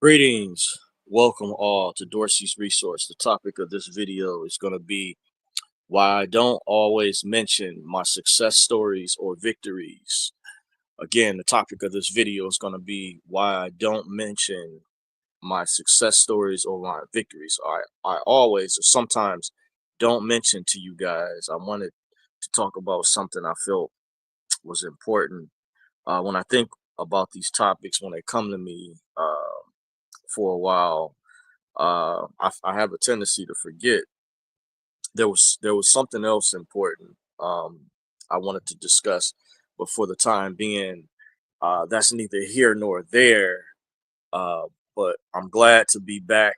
Greetings. Welcome all to Dorsey's Resource. The topic of this video is going to be why I don't always mention my success stories or victories. Again, the topic of this video is going to be why I don't mention my success stories or my victories. I always or sometimes don't mention to you guys. I wanted to talk about something I felt was important. When I think about these topics, when they come to me for a while, I have a tendency to forget. There was something else important I wanted to discuss, but for the time being, that's neither here nor there. Uh, but I'm glad to be back.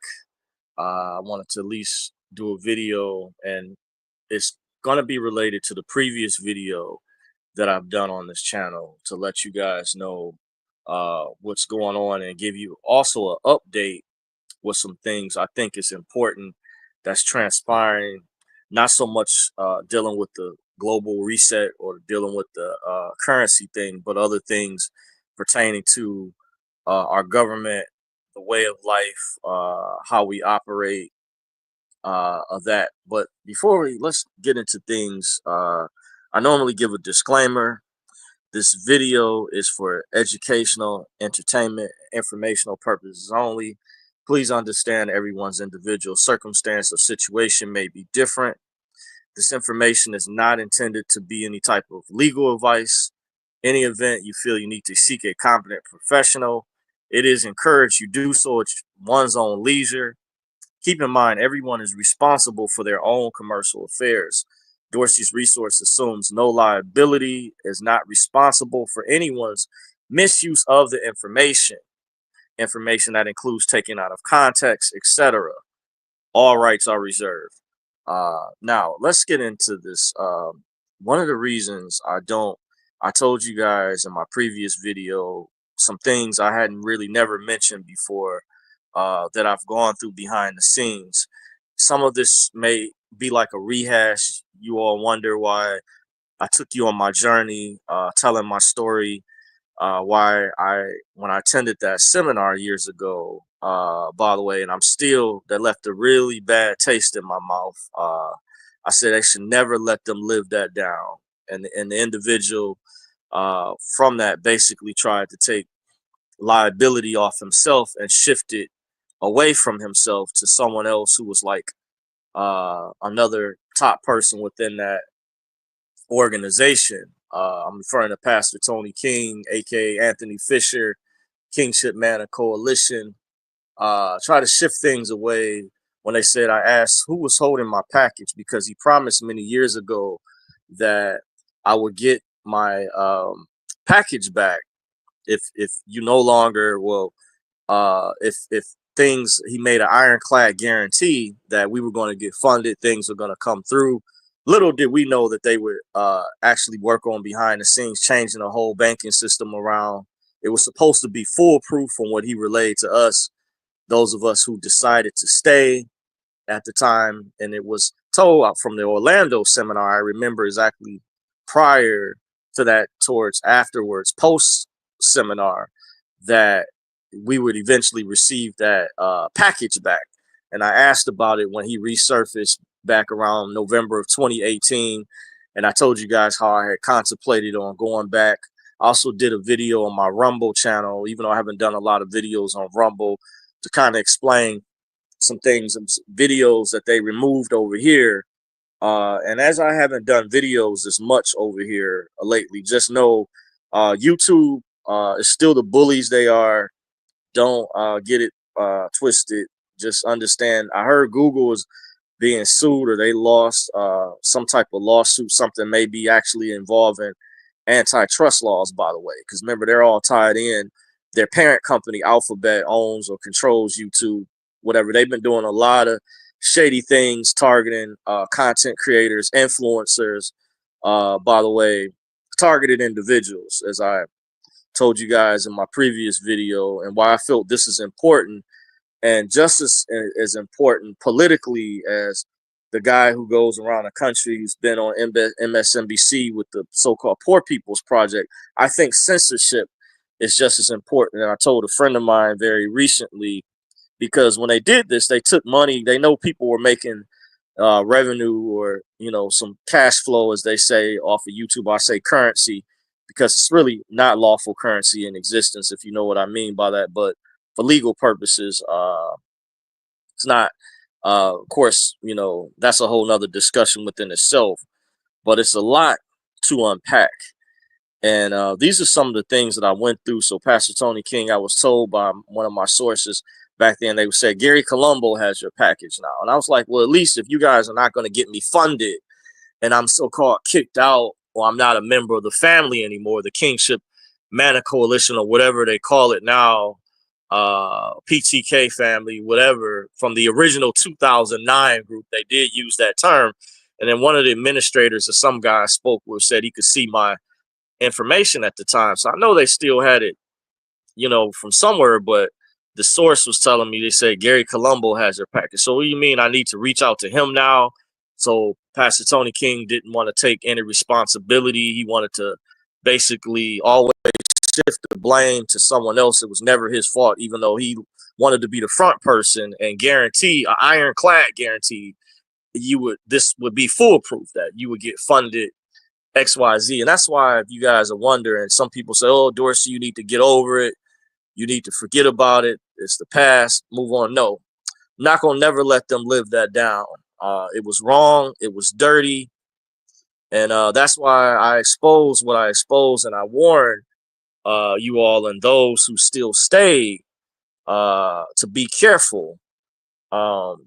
I wanted to at least do a video, and it's gonna be related to the previous video that I've done on this channel to let you guys know what's going on and give you also an update with some things I think is important that's transpiring, not so much dealing with the global reset or dealing with the currency thing, but other things pertaining to our government, the way of life, how we operate, of that. But let's get into things. I normally give a disclaimer. This video is for educational, entertainment, informational purposes only. Please understand everyone's individual circumstance or situation may be different. This information is not intended to be any type of legal advice. Any event you feel you need to seek a competent professional, it is encouraged you do so at one's own leisure. Keep in mind, everyone is responsible for their own commercial affairs. Dorsey's Resource assumes no liability, is not responsible for anyone's misuse of the information that includes taking out of context, etc. All rights are reserved. Now, let's get into this. One of the reasons I told you guys in my previous video some things I hadn't really never mentioned before that I've gone through behind the scenes. Some of this may be like a rehash. You all wonder why I took you on my journey, telling my story, why when I attended that seminar years ago, by the way, and that left a really bad taste in my mouth. I said I should never let them live that down. And the individual from that basically tried to take liability off himself and shift it away from himself to someone else who was like another top person within that organization. I'm referring to Pastor Tony King, aka Anthony Fisher, Kingship Man of Coalition. Try to shift things away when they said I asked who was holding my package because he promised many years ago that I would get my package back if you no longer if things he made an ironclad guarantee that we were going to get funded, things were going to come through. Little did we know that they would actually work on behind the scenes, changing the whole banking system around. It was supposed to be foolproof from what he relayed to us, those of us who decided to stay at the time. And it was told out from the Orlando seminar. I remember exactly prior to that, towards afterwards, post seminar, that we would eventually receive that package back. And I asked about it when he resurfaced back around November of 2018. And I told you guys how I had contemplated on going back. I also did a video on my Rumble channel, even though I haven't done a lot of videos on Rumble, to kind of explain some things, some videos that they removed over here. And as I haven't done videos as much over here lately, just know YouTube is still the bullies they are. Don't get it twisted. Just understand. I heard Google is being sued, or they lost some type of lawsuit. Something may be actually involving antitrust laws, by the way, because remember, they're all tied in. Their parent company, Alphabet, owns or controls YouTube, whatever. They've been doing a lot of shady things targeting content creators, influencers, by the way, targeted individuals, as I told you guys in my previous video, and why I felt this is important, and just as important politically as the guy who goes around the country who's been on MSNBC with the so-called Poor People's Project. I think censorship is just as important. And I told a friend of mine very recently, because when they did this, they took money. They know people were making revenue, or some cash flow, as they say, off of YouTube. I say currency because it's really not lawful currency in existence, if you know what I mean by that. But for legal purposes, it's not. Of course, that's a whole nother discussion within itself. But it's a lot to unpack. And these are some of the things that I went through. So, Pastor Tony King, I was told by one of my sources back then, they would say, Gary Colombo has your package now. And I was like, well, at least if you guys are not going to get me funded and I'm so-called kicked out, or I'm not a member of the family anymore, the Kingship Manna Coalition, or whatever they call it now, PTK family, whatever, from the original 2009 group, they did use that term. And then one of the administrators or some guy I spoke with said he could see my information at the time. So I know they still had it, from somewhere, but the source was telling me, they said Gary Colombo has your package. So what do you mean I need to reach out to him now? So Pastor Tony King didn't want to take any responsibility. He wanted to basically always shift the blame to someone else. It was never his fault, even though he wanted to be the front person and guarantee, an ironclad guarantee, this would be foolproof, that you would get funded XYZ. And that's why, if you guys are wondering, some people say, oh, Dorsey, you need to get over it. You need to forget about it. It's the past. Move on. No, I'm not going to never let them live that down. It was wrong. It was dirty. And that's why I expose what I expose. And I warn you all and those who still stay to be careful.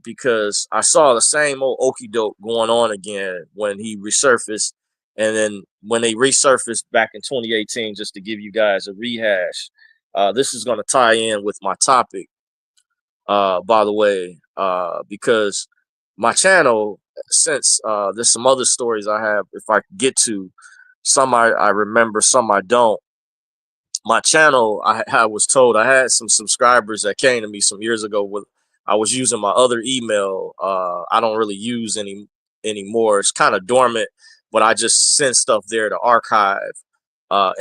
Because I saw the same old okie doke going on again when he resurfaced. And then when they resurfaced back in 2018, just to give you guys a rehash, this is going to tie in with my topic, by the way, because my channel, since there's some other stories I have, if I could get to, some I remember, some I don't. My channel, I was told, I had some subscribers that came to me some years ago with, I was using my other email. I don't really use anymore. It's kind of dormant, but I just send stuff there to archive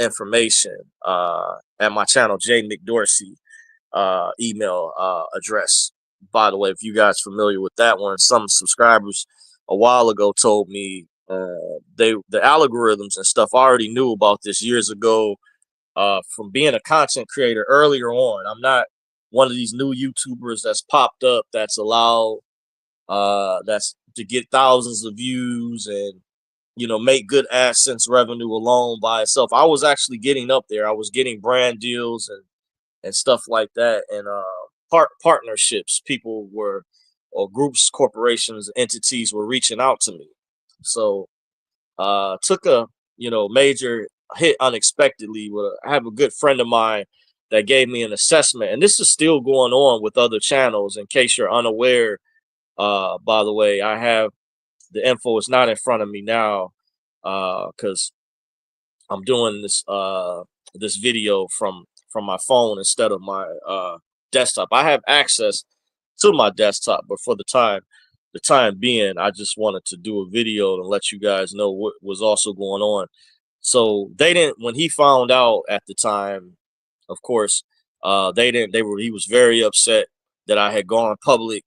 information at my channel, J McDorsey email address. By the way, if you guys familiar with that one, some subscribers a while ago told me the algorithms and stuff, I already knew about this years ago. From being a content creator earlier on. I'm not one of these new YouTubers that's popped up that's allowed that's to get thousands of views and make good AdSense revenue alone by itself. I was actually getting up there. I was getting brand deals and stuff like that, and partnerships. People were, or groups, corporations, entities were reaching out to me. So took a major hit unexpectedly. I have a good friend of mine that gave me an assessment, and this is still going on with other channels. In case you're unaware, by the way, I have the info. It's not in front of me now because I'm doing this video from my phone instead of my desktop. I have access to my desktop, but for the time being, I just wanted to do a video and let you guys know what was also going on. So they didn't, when he found out at the time, of course, he was very upset that I had gone public.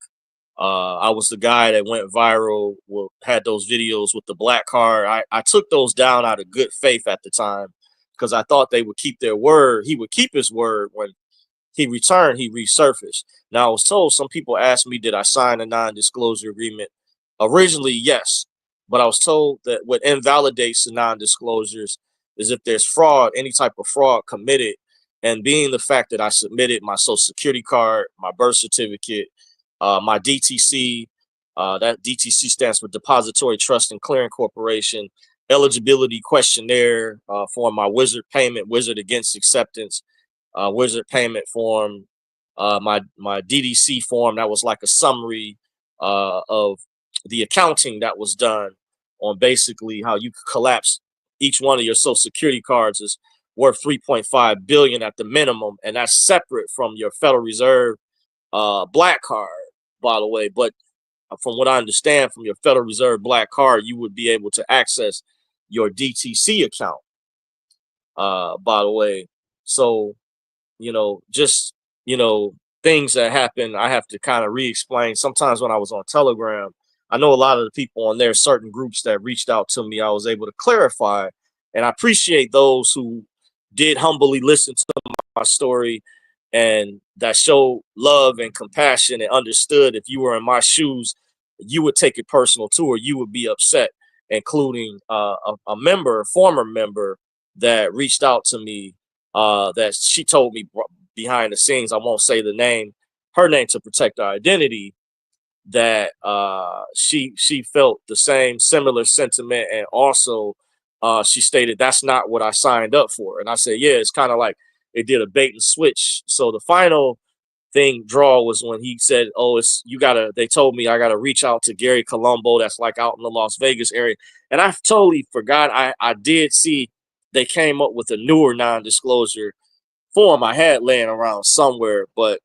I was the guy that went viral, had those videos with the black car. I took those down out of good faith at the time because I thought they would keep their word. He would keep his word. When he returned, he resurfaced. Now, I was told, some people asked me, did I sign a non-disclosure agreement? Originally, yes. But I was told that what invalidates the non-disclosures is if there's fraud, any type of fraud committed. And being the fact that I submitted my social security card, my birth certificate, my DTC, that DTC stands for Depository Trust and Clearing Corporation, eligibility questionnaire for my Wizard payment, Wizard Against Acceptance, Wizard payment form, my DDC form, that was like a summary of the accounting that was done on basically how you could collapse each one of your social security cards is worth 3.5 billion at the minimum, and that's separate from your Federal Reserve black card, by the way. But from what I understand, from your Federal Reserve black card, you would be able to access your DTC account, by the way. So, just, you know, things that happen, I have to kind of re-explain. Sometimes when I was on Telegram, I know a lot of the people on there, certain groups that reached out to me, I was able to clarify. And I appreciate those who did humbly listen to my story and that showed love and compassion and understood if you were in my shoes, you would take it personal too, or you would be upset, including a member, a former member that reached out to me that she told me behind the scenes, I won't say the name, her name to protect her identity, that she felt the same similar sentiment, and also she stated that's not what I signed up for. And I said, yeah, it's kind of like it did a bait and switch. So the final thing draw was when he said, oh, it's you gotta, they told me I gotta reach out to Gary Colombo, that's like out in the Las Vegas area. And I totally forgot. I did see they came up with a newer non-disclosure form I had laying around somewhere, but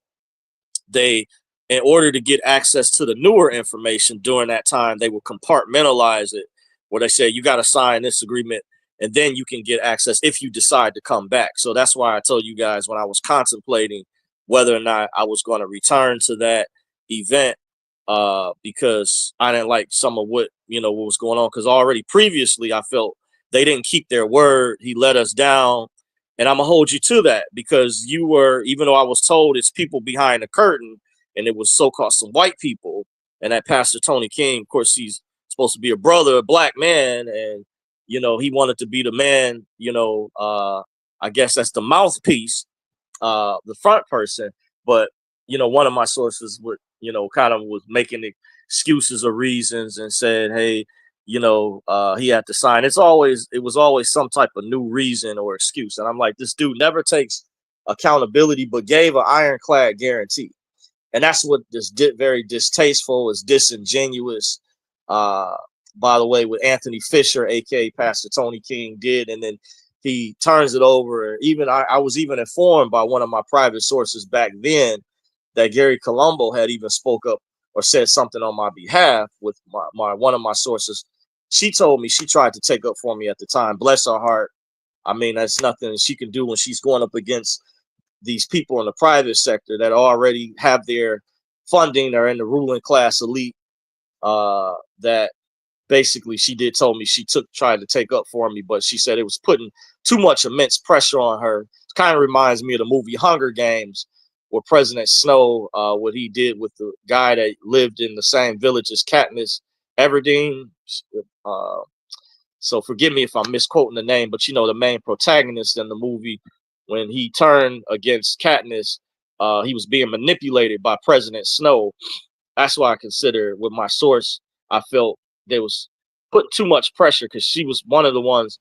they, in order to get access to the newer information during that time, they will compartmentalize it, where they say you got to sign this agreement and then you can get access if you decide to come back. So that's why I told you guys when I was contemplating whether or not I was going to return to that event, because I didn't like some of what, what was going on, because already previously I felt they didn't keep their word. He let us down. And I'm gonna hold you to that, because you were, even though I was told it's people behind the curtain, and it was so-called some white people, and that Pastor Tony King, of course, he's supposed to be a brother, a black man, and he wanted to be the man. I guess that's the mouthpiece, the front person. But one of my sources would, kind of was making excuses or reasons and said, hey, he had to sign. It was always some type of new reason or excuse. And I'm like, this dude never takes accountability, but gave an ironclad guarantee. And that's what this very distasteful, is disingenuous. Uh, by the way, what Anthony Fisher, aka Pastor Tony King, did, and then he turns it over. Even I was even informed by one of my private sources back then that Gary Colombo had even spoke up or said something on my behalf with my one of my sources. She told me she tried to take up for me at the time. Bless her heart. I mean, that's nothing she can do when she's going up against these people in the private sector that already have their funding, are in the ruling class elite. That basically she did told me she tried to take up for me, but she said it was putting too much immense pressure on her. It kind of reminds me of the movie Hunger Games, where President Snow, what he did with the guy that lived in the same village as Katniss Everdeen. Uh, so forgive me if I'm misquoting the name, but the main protagonist in the movie, when he turned against Katniss, he was being manipulated by President Snow. That's why I consider, with my source, I felt there was put too much pressure, because she was one of the ones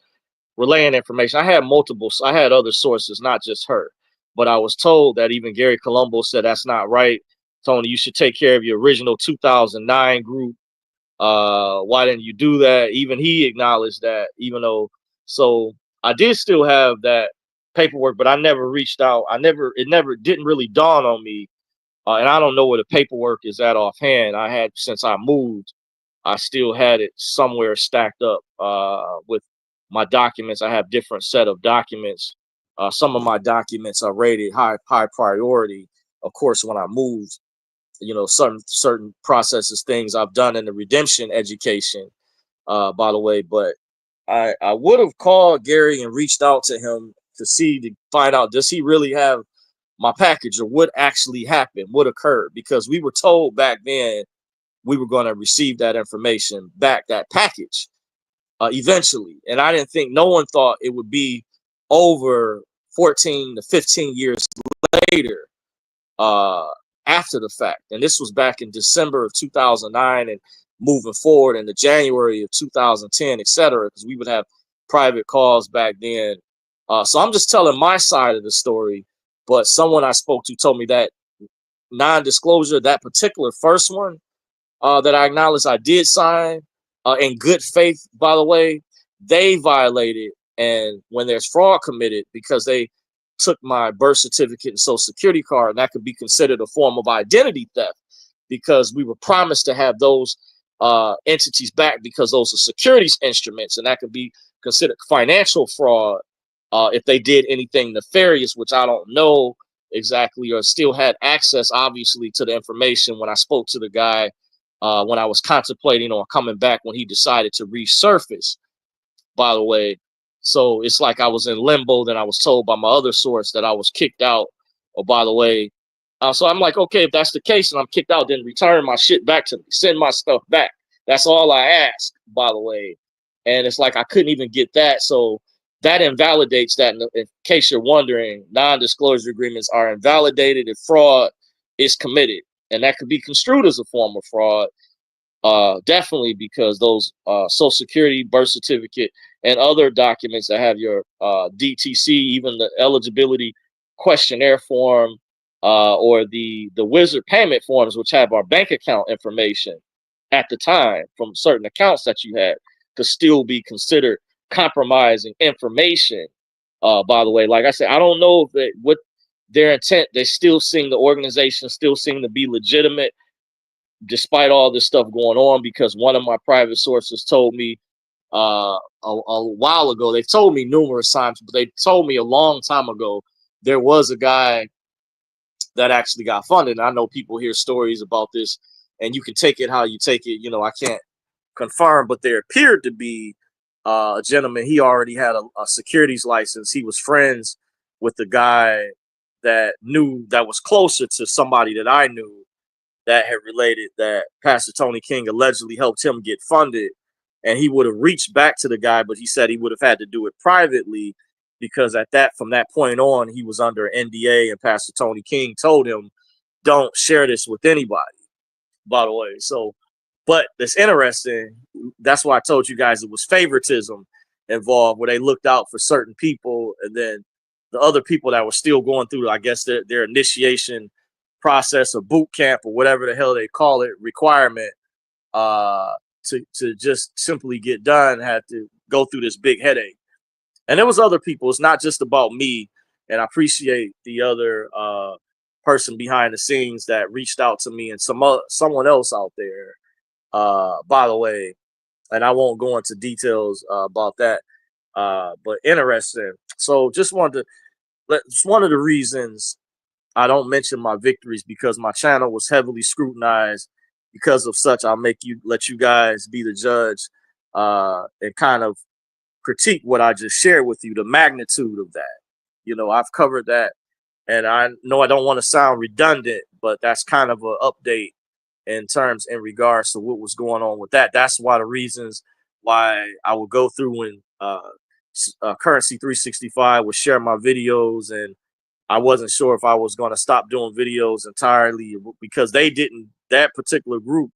relaying information. I had other sources, not just her, but I was told that even Gary Colombo said that's not right. Tony, you should take care of your original 2009 group. Why didn't you do that? Even he acknowledged that, even though, so I did still have that paperwork, but I never reached out. It never didn't really dawn on me. And I don't know where the paperwork is at offhand. I had, since I moved, I still had it somewhere stacked up with my documents. I have different set of documents. Some of my documents are rated high priority. Of course, when I moved, certain processes, things I've done in the redemption education, by the way. But I would have called Gary and reached out to him to find out, does he really have my package, or what actually happened, what occurred, because we were told back then we were going to receive that information back, that package, eventually. And I didn't think, no one thought it would be over 14 to 15 years later, uh, after the fact. And this was back in December of 2009 and moving forward into January of 2010, etc., because we would have private calls back then. So I'm just telling my side of the story. But someone I spoke to told me that non-disclosure, that particular first one, that I acknowledge I did sign, in good faith, by the way, they violated. And when there's fraud committed, because they took my birth certificate and social security card, and that could be considered a form of identity theft, because we were promised to have those entities back, because those are securities instruments, and that could be considered financial fraud. if they did anything nefarious, which I don't know exactly, or still had access, obviously, to the information when I spoke to the guy when I was contemplating on coming back when he decided to resurface, by the way. So it's like I was in limbo. Then I was told by my other source that I was kicked out. Or by the way, so I'm like, okay, if that's the case and I'm kicked out, then return my shit back to me. Send my stuff back. That's all I ask, by the way. And it's like I couldn't even get that. So that invalidates that. In case you're wondering, non-disclosure agreements are invalidated if fraud is committed. And that could be construed as a form of fraud. Definitely, because those Social Security, birth certificate, and other documents that have your DTC, even the eligibility questionnaire form, or the wizard payment forms, which have our bank account information at the time from certain accounts that you had, could still be considered compromising information. By the way, like I said, I don't know if they, what their intent. They still seem, the organization still seem to be legitimate despite all this stuff going on, because one of my private sources told me a while ago, they told me numerous times, but they told me a long time ago, there was a guy that actually got funded. And I know people hear stories about this, and you can take it how you take it. You know, I can't confirm, but there appeared to be a gentleman. He already had a securities license. He was friends with the guy that was closer to somebody that I knew, that had related that Pastor Tony King allegedly helped him get funded. And he would have reached back to the guy, but he said he would have had to do it privately, because from that point on, he was under NDA, and Pastor Tony King told him, don't share this with anybody, by the way. So, but it's interesting. That's why I told you guys it was favoritism involved, where they looked out for certain people, and then the other people that were still going through, I guess, their initiation process or boot camp or whatever the hell they call it, requirement, to just simply get done, had to go through this big headache. And there was other people. It's not just about me. And I appreciate the other person behind the scenes that reached out to me, and someone else out there, by the way. And I won't go into details about that, but interesting. So just wanted to it's one of the reasons I don't mention my victories, because my channel was heavily scrutinized. Because of such, I'll let you guys be the judge, and kind of critique what I just shared with you, the magnitude of that. You know, I've covered that, and I know I don't want to sound redundant, but that's kind of an update in regards to what was going on with that. That's why the reasons why I would go through and Currency 365 would share my videos, and I wasn't sure if I was going to stop doing videos entirely, because that particular group,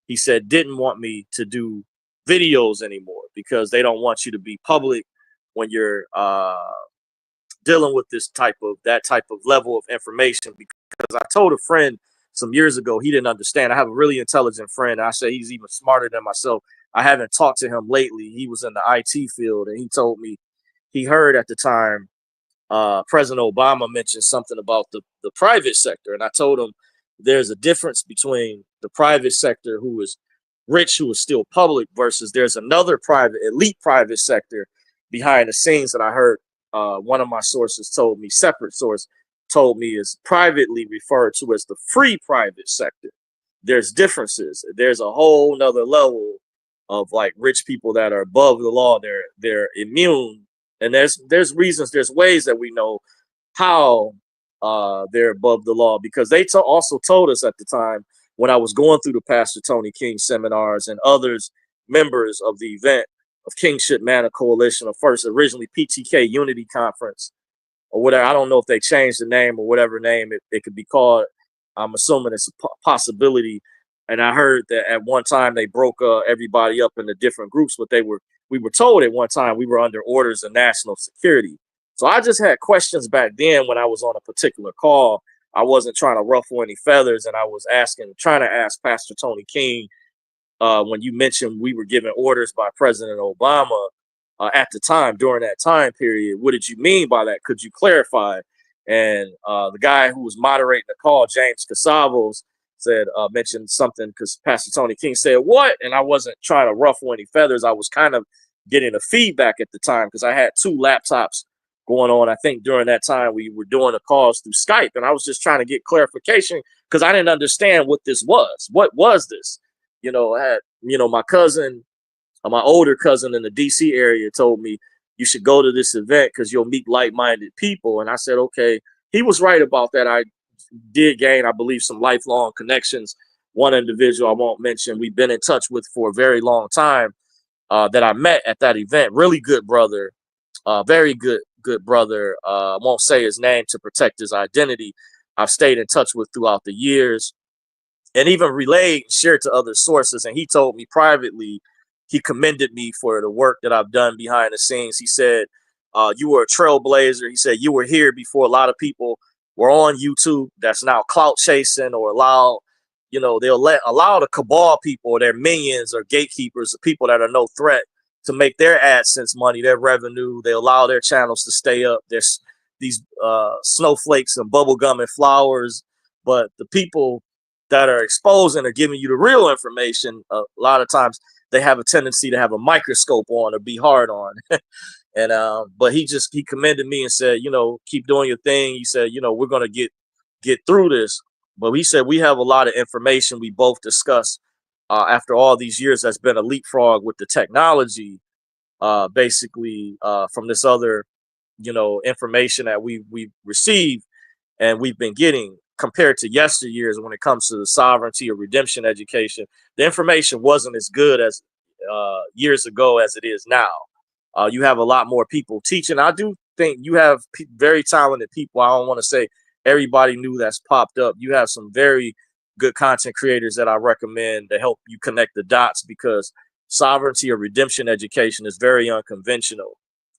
he said, didn't want me to do videos anymore, because they don't want you to be public when you're dealing with that type of level of information. Because I told a friend some years ago, he didn't understand. I have a really intelligent friend. I say he's even smarter than myself. I haven't talked to him lately. He was in the IT field, and he told me he heard at the time President Obama mentioned something about the private sector. And I told him there's a difference between the private sector, who is rich, who is still public, versus there's another elite private sector behind the scenes that I heard one of my sources told me, separate source told me, is privately referred to as the free private sector. There's differences. There's a whole nother level of like rich people that are above the law. They're immune. And there's reasons, there's ways that we know how they're above the law, because they also told us at the time, when I was going through the Pastor Tony King seminars and others, members of the event of Kingship Manor Coalition, or first originally PTK Unity Conference or whatever. I don't know if they changed the name or whatever name it could be called. I'm assuming it's a possibility. And I heard that at one time they broke everybody up into different groups, but we were told at one time we were under orders of national security. So I just had questions back then when I was on a particular call. I wasn't trying to ruffle any feathers, and I was trying to ask Pastor Tony King, when you mentioned we were given orders by President Obama at the time, during that time period, what did you mean by that? Could you clarify? And the guy who was moderating the call, James Casavos, mentioned something, because Pastor Tony King said, what? And I wasn't trying to ruffle any feathers. I was kind of getting a feedback at the time, because I had two laptops going on. I think during that time we were doing the calls through Skype, and I was just trying to get clarification because I didn't understand what this was. What was this? I had, my cousin, my older cousin in the DC area told me you should go to this event because you'll meet like-minded people. And I said, okay. He was right about that. I did gain, I believe, some lifelong connections. One individual I won't mention, we've been in touch with for a very long time, that I met at that event. Really good brother, very good brother. I won't say his name to protect his identity. I've stayed in touch with throughout the years, and even relayed and shared to other sources. And he told me privately, he commended me for the work that I've done behind the scenes. He said, you were a trailblazer. He said, you were here before a lot of people were on YouTube that's now clout chasing or they'll allow the cabal people or their minions or gatekeepers, the people that are no threat, to make their AdSense money, their revenue. They allow their channels to stay up. There's these snowflakes and bubblegum and flowers. But the people that are exposing or giving you the real information, a lot of times they have a tendency to have a microscope on or be hard on. And but he commended me and said, keep doing your thing. He said, we're gonna get through this. But he said we have a lot of information we both discussed after all these years that's been a leapfrog with the technology, basically from this other, information that we've received and we've been getting compared to yesteryears when it comes to the sovereignty or redemption education. The information wasn't as good as years ago as it is now. You have a lot more people teaching. I do think you have very talented people. I don't want to say everybody new that's popped up. You have some very good content creators that I recommend to help you connect the dots, because sovereignty or redemption education is very unconventional.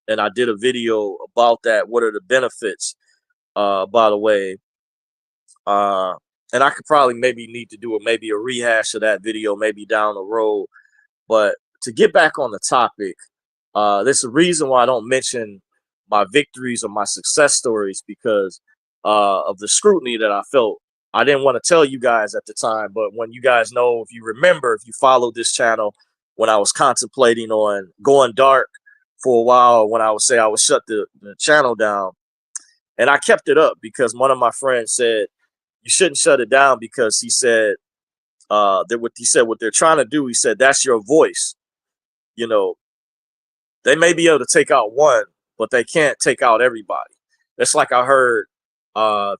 And I did a video about that. What are the benefits, by the way? And I could probably maybe need to do maybe a rehash of that video maybe down the road. But to get back on the topic, there's a reason why I don't mention my victories or my success stories, because of the scrutiny that I felt. I didn't want to tell you guys at the time, but when you guys know, if you remember, if you followed this channel, when I was contemplating on going dark for a while, when I would say I would shut the channel down, and I kept it up because one of my friends said, you shouldn't shut it down, because he said, what they're trying to do, he said, that's your voice. They may be able to take out one, but they can't take out everybody. It's like I heard,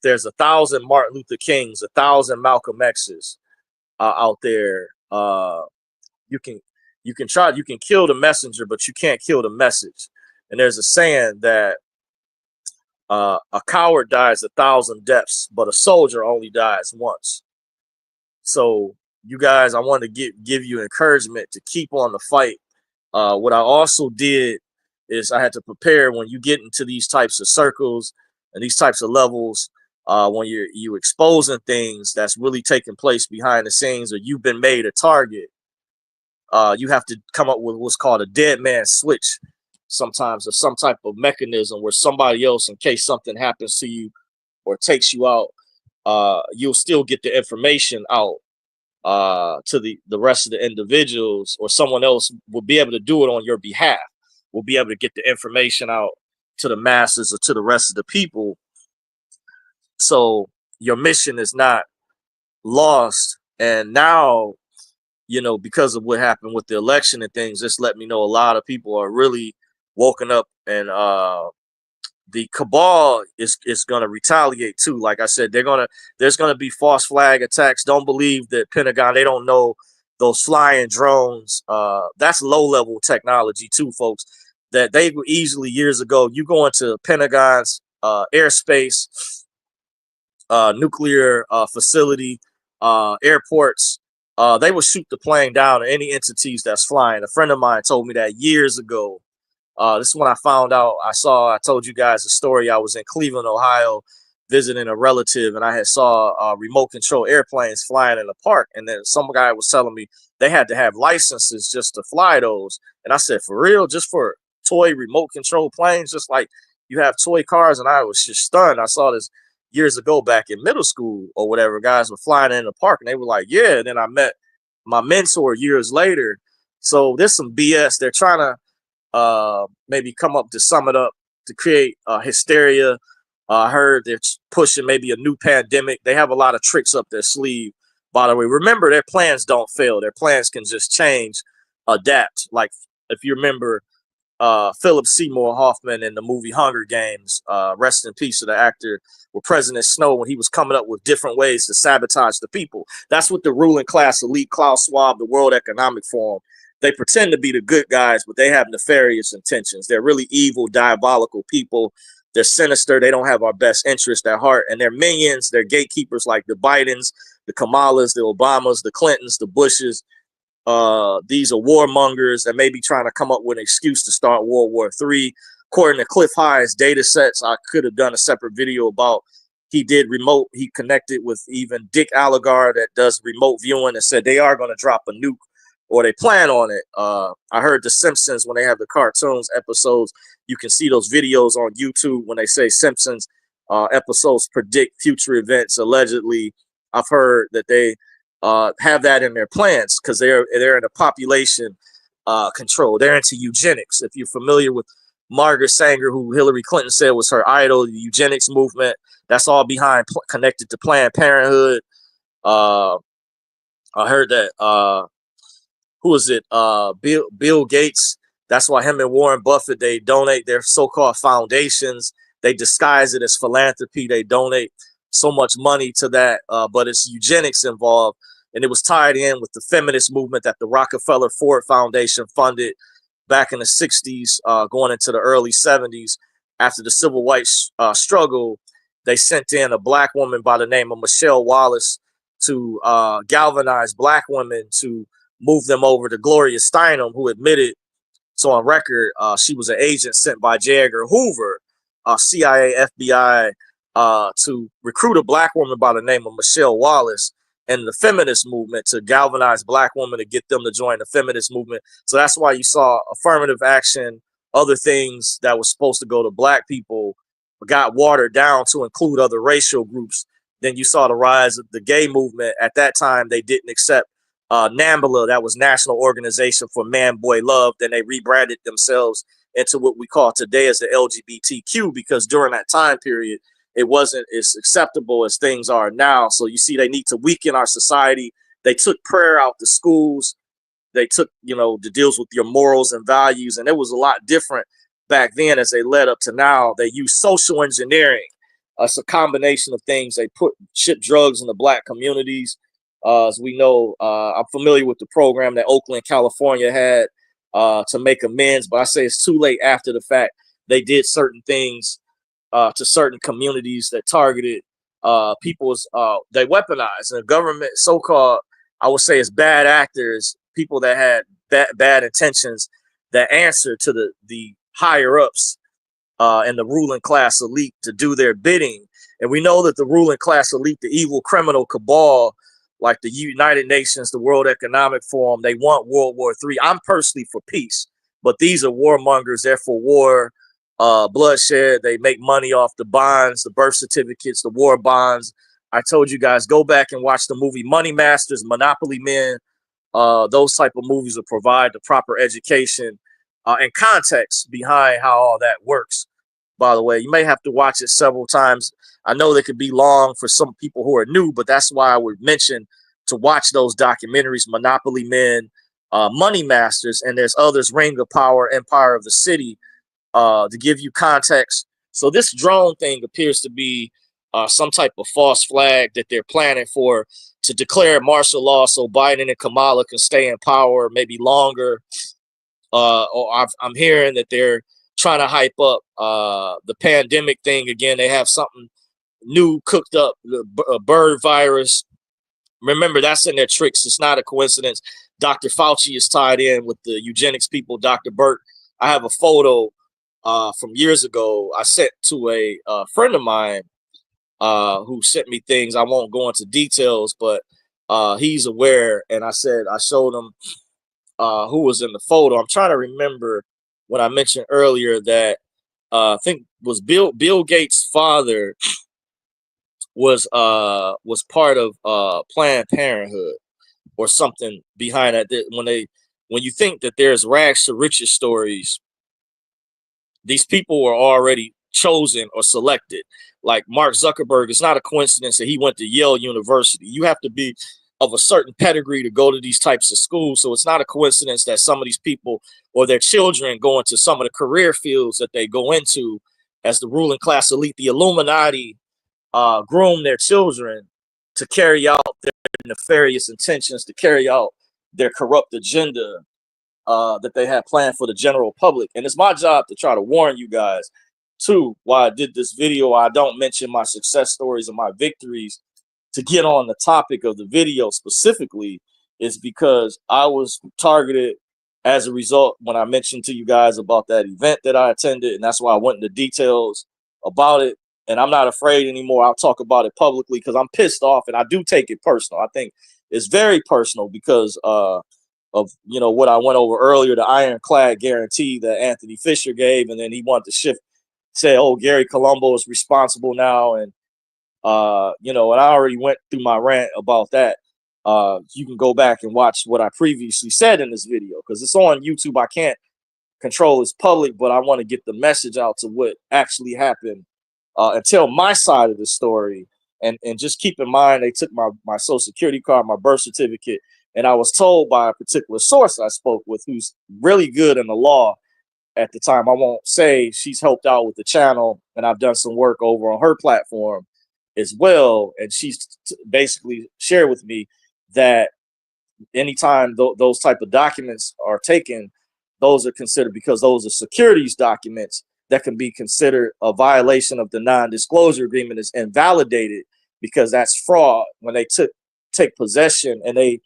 there's 1,000 Martin Luther Kings, 1,000 Malcolm X's out there. You can kill the messenger, but you can't kill the message. And there's a saying that a coward dies 1,000 deaths, but a soldier only dies once. So you guys, I want to give you encouragement to keep on the fight. What I also did is I had to prepare when you get into these types of circles and these types of levels, when you're exposing things that's really taking place behind the scenes, or you've been made a target. You have to come up with what's called a dead man switch sometimes, or some type of mechanism where somebody else, in case something happens to you or takes you out, you'll still get the information out to the rest of the individuals, or someone else will be able to do it on your behalf. Will be able to get the information out to the masses or to the rest of the people. So your mission is not lost. And now, because of what happened with the election and things, just let me know a lot of people are really woken up, and the cabal is going to retaliate too. Like I said, there's going to be false flag attacks. Don't believe that Pentagon, they don't know those flying drones. That's low level technology too, folks, that they were easily years ago. You go into Pentagon's airspace, nuclear facility, airports, they will shoot the plane down at any entities that's flying. A friend of mine told me that years ago. This is when I found out. I told you guys a story. I was in Cleveland, Ohio, visiting a relative, and I had saw remote control airplanes flying in the park. And then some guy was telling me they had to have licenses just to fly those. And I said, for real? Just for toy remote control planes? Just like you have toy cars? And I was just stunned. I saw this years ago back in middle school or whatever. Guys were flying in the park, and they were like, yeah. And then I met my mentor years later. So there's some BS. They're trying to maybe come up to sum it up to create hysteria. I heard they're pushing maybe a new pandemic. They have a lot of tricks up their sleeve. By the way, remember their plans don't fail. Their plans can just change, adapt. Like if you remember Philip Seymour Hoffman in the movie Hunger Games, rest in peace to the actor, with President Snow when he was coming up with different ways to sabotage the people. That's what the ruling class elite, Klaus Schwab, the World Economic Forum, they pretend to be the good guys, but they have nefarious intentions. They're really evil, diabolical people. They're sinister. They don't have our best interest at heart. And they're minions. They're gatekeepers like the Bidens, the Kamalas, the Obamas, the Clintons, the Bushes. These are warmongers that may be trying to come up with an excuse to start World War III. According to Cliff High's data sets, I could have done a separate video about. He did remote. He connected with even Dick Allegar that does remote viewing and said they are going to drop a nuke or they plan on it. I heard The Simpsons when they have the cartoons episodes. You can see those videos on YouTube when they say Simpsons episodes predict future events. Allegedly, I've heard that they have that in their plans because they're in a population control. They're into eugenics. If you're familiar with Margaret Sanger, who Hillary Clinton said was her idol, the eugenics movement, that's all behind connected to Planned Parenthood. I heard that who is it? Bill Gates. That's why him and Warren Buffett, they donate their so-called foundations. They disguise it as philanthropy. They donate so much money to that, but it's eugenics involved. And it was tied in with the feminist movement that the Rockefeller Ford Foundation funded back in the 60s, going into the early 70s. After the civil rights struggle, they sent in a black woman by the name of Michelle Wallace to galvanize black women to move them over to Gloria Steinem, who admitted, so on record, she was an agent sent by J. Edgar Hoover, CIA, FBI, to recruit a black woman by the name of Michelle Wallace and the feminist movement to galvanize black women to get them to join the feminist movement. So that's why you saw affirmative action, other things that was supposed to go to black people got watered down to include other racial groups. Then you saw the rise of the gay movement. At that time, they didn't accept NAMBLA, that was National Organization for Man Boy Love. Then they rebranded themselves into what we call today as the LGBTQ, because during that time period, it wasn't as acceptable as things are now. So you see, they need to weaken our society. They took prayer out the schools. They took, the deals with your morals and values. And it was a lot different back then as they led up to now. They use social engineering. It's a combination of things. They ship drugs in the black communities. As we know, I'm familiar with the program that Oakland, California had to make amends, but I say it's too late after the fact. They did certain things to certain communities that targeted people's, they weaponized. And the government, so-called, I would say, is bad actors, people that had bad intentions that answer to the higher-ups and the ruling class elite to do their bidding. And we know that the ruling class elite, the evil criminal cabal, like the United Nations, the World Economic Forum, they want World War III. I'm personally for peace, but these are warmongers. They're for war, bloodshed. They make money off the bonds, the birth certificates, the war bonds. I told you guys, go back and watch the movie Money Masters, Monopoly Men. Those type of movies will provide the proper education and context behind how all that works. By the way, you may have to watch it several times. I know they could be long for some people who are new, but that's why I would mention to watch those documentaries, Monopoly Men, Money Masters, and there's others, Ring of Power, Empire of the City, to give you context. So this drone thing appears to be some type of false flag that they're planning for to declare martial law so Biden and Kamala can stay in power maybe longer. I'm hearing that they're trying to hype up the pandemic thing again. They have something new cooked up, the bird virus. Remember, that's in their tricks. It's not a coincidence. Dr. Fauci is tied in with the eugenics people, Dr. Burt. I have a photo from years ago I sent to a friend of mine who sent me things. I won't go into details, but he's aware. And I showed him who was in the photo. I'm trying to remember when I mentioned earlier that I think was Bill Gates' father was part of Planned Parenthood or something behind that. When you think that there's rags to riches stories, These people were already chosen or selected. Like Mark Zuckerberg, it's not a coincidence that he went to Yale University. You have to be of a certain pedigree to go to these types of schools. So it's not a coincidence that some of these people or their children go into some of the career fields that they go into as the ruling class elite. The Illuminati groom their children to carry out their nefarious intentions, to carry out their corrupt agenda that they had planned for the general public. And it's my job to try to warn you guys, too, why I did this video. I don't mention my success stories and my victories to get on the topic of the video specifically, is because I was targeted as a result when I mentioned to you guys about that event that I attended. And that's why I went into details about it. And I'm not afraid anymore. I'll talk about it publicly because I'm pissed off and I do take it personal. I think it's very personal because of what I went over earlier, the ironclad guarantee that Anthony Fisher gave, and then he wanted to say, oh, Gary Colombo is responsible now, and and I already went through my rant about that. You can go back and watch what I previously said in this video because it's on YouTube. I can't control its public, but I want to get the message out to what actually happened and tell my side of the story. And just keep in mind, they took my social security card, my birth certificate, and I was told by a particular source I spoke with who's really good in the law at the time. I won't say she's helped out with the channel, and I've done some work over on her platform as well. And she's basically shared with me that anytime those type of documents are taken, those are considered, because those are securities documents that can be considered a violation of the non-disclosure agreement, is invalidated because that's fraud when they take possession and they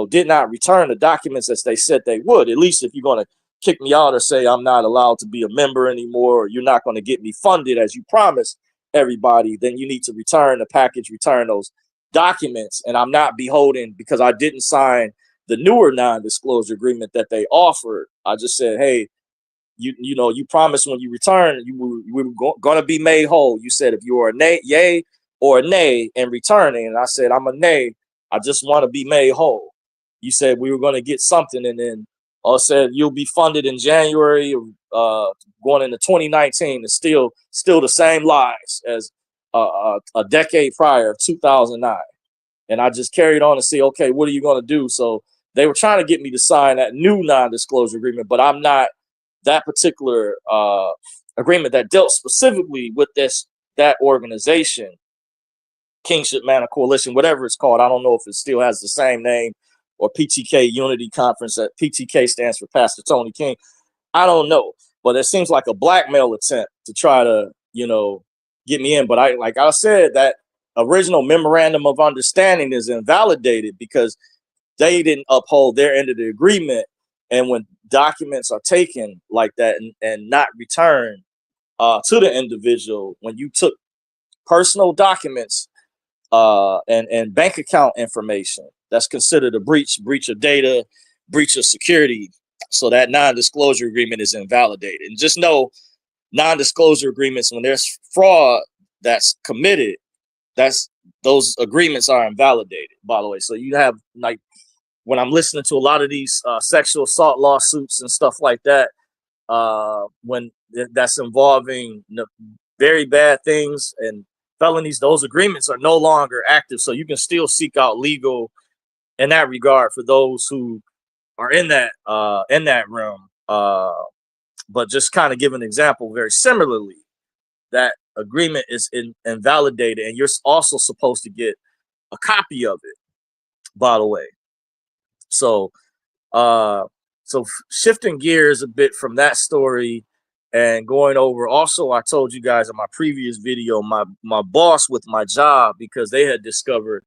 did not return the documents as they said they would. At least if you're going to kick me out or say I'm not allowed to be a member anymore, or you're not going to get me funded as you promised everybody, then you need to return the package, return those documents. And I'm not beholden because I didn't sign the newer non-disclosure agreement that they offered. I just said, hey, you promised when you return, you were going to be made whole. You said if you were a yay or a nay in returning, and I said I'm a nay. I just want to be made whole. You said we were going to get something, and then I said you'll be funded in January, going into 2019. It's still the same lies as a decade prior, 2009. And I just carried on to see, okay, what are you going to do? So they were trying to get me to sign that new non-disclosure agreement, but I'm not that particular agreement that dealt specifically with that organization, Kingship Manor Coalition, whatever it's called. I don't know if it still has the same name, or PTK Unity Conference. That PTK stands for Pastor Tony King. I don't know, but it seems like a blackmail attempt to try to, get me in. But like I said, that original memorandum of understanding is invalidated because they didn't uphold their end of the agreement. And when documents are taken like that and not returned to the individual, when you took personal documents and bank account information, that's considered a breach of data, breach of security. So that non-disclosure agreement is invalidated. And just know, non-disclosure agreements, when there's fraud that's committed, those agreements are invalidated, by the way. So you have, like, when I'm listening to a lot of these sexual assault lawsuits and stuff like that, when that's involving very bad things and felonies, those agreements are no longer active. So you can still seek out legal in that regard for those who are in that realm. But just kind of give an example very similarly, that agreement is invalidated, and you're also supposed to get a copy of it, by the way. So shifting gears a bit from that story and going over, also I told you guys in my previous video, my boss with my job, because they had discovered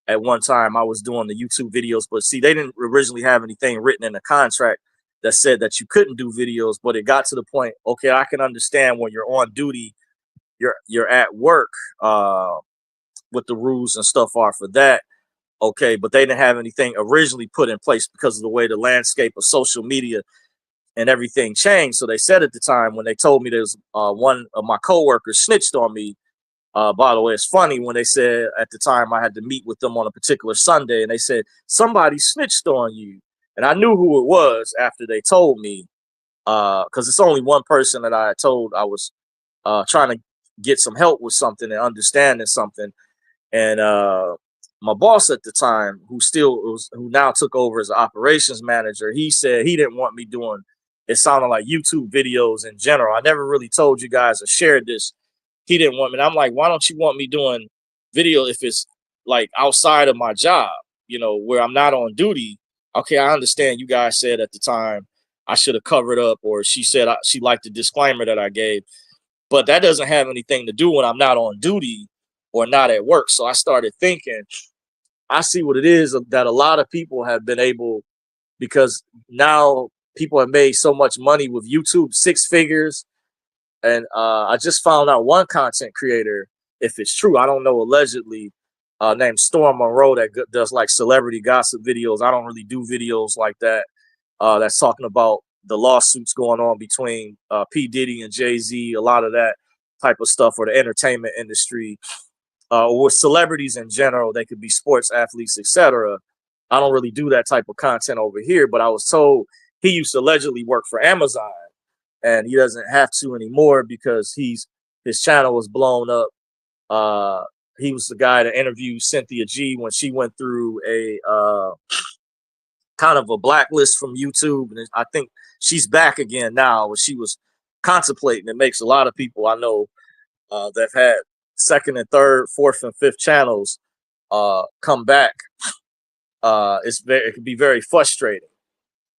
at one time I was doing the YouTube videos, but see, they didn't originally have anything written in the contract that said that you couldn't do videos. But it got to the point, okay, I can understand when you're on duty, you're at work, what the rules and stuff are for that. Okay, but they didn't have anything originally put in place because of the way the landscape of social media and everything changed. So they said at the time, when they told me there's one of my coworkers snitched on me. By the way, it's funny when they said at the time I had to meet with them on a particular Sunday, and they said somebody snitched on you, and I knew who it was after they told me. because it's only one person that I told I was trying to get some help with something and understanding something. And my boss at the time, who now took over as an operations manager, he said he didn't want me doing, it sounded like YouTube videos in general. I never really told you guys or shared this. He didn't want me. And I'm like, why don't you want me doing video if it's like outside of my job, where I'm not on duty? Okay, I understand you guys said at the time I should have covered up, or she said she liked the disclaimer that I gave, but that doesn't have anything to do when I'm not on duty or not at work. So I started thinking, I see what it is that a lot of people have been able, because now people have made so much money with YouTube, 6 figures. And I just found out one content creator, if it's true, I don't know, allegedly, named Storm Monroe, that does like celebrity gossip videos. I don't really do videos like that. That's talking about the lawsuits going on between P. Diddy and Jay-Z, a lot of that type of stuff, or the entertainment industry, or celebrities in general. They could be sports athletes, etc. I don't really do that type of content over here, but I was told he used to allegedly work for Amazon, and he doesn't have to anymore because his channel was blown up. He was the guy that interviewed Cynthia G when she went through a kind of a blacklist from YouTube, and I think she's back again now. She was contemplating. It makes a lot of people I know that've had second and third, fourth and fifth channels come back. It can be very frustrating,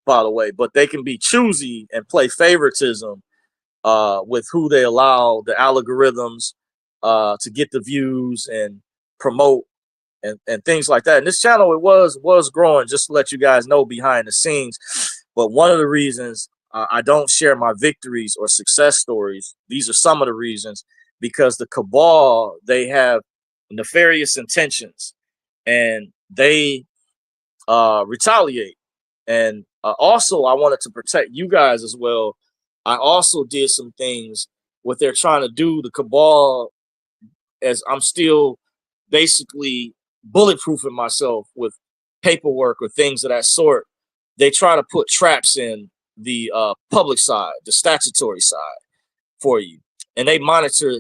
by the way, but they can be choosy and play favoritism with who they allow the algorithms to get the views and promote and things like that. And this channel, it was growing, just to let you guys know behind the scenes. But one of the reasons I don't share my victories or success stories, these are some of the reasons, because the cabal, they have nefarious intentions and they retaliate. And also, I wanted to protect you guys as well. I also did some things, what they're trying to do, the cabal, as I'm still basically bulletproofing myself with paperwork or things of that sort. They try to put traps in the public side, the statutory side for you. And they monitor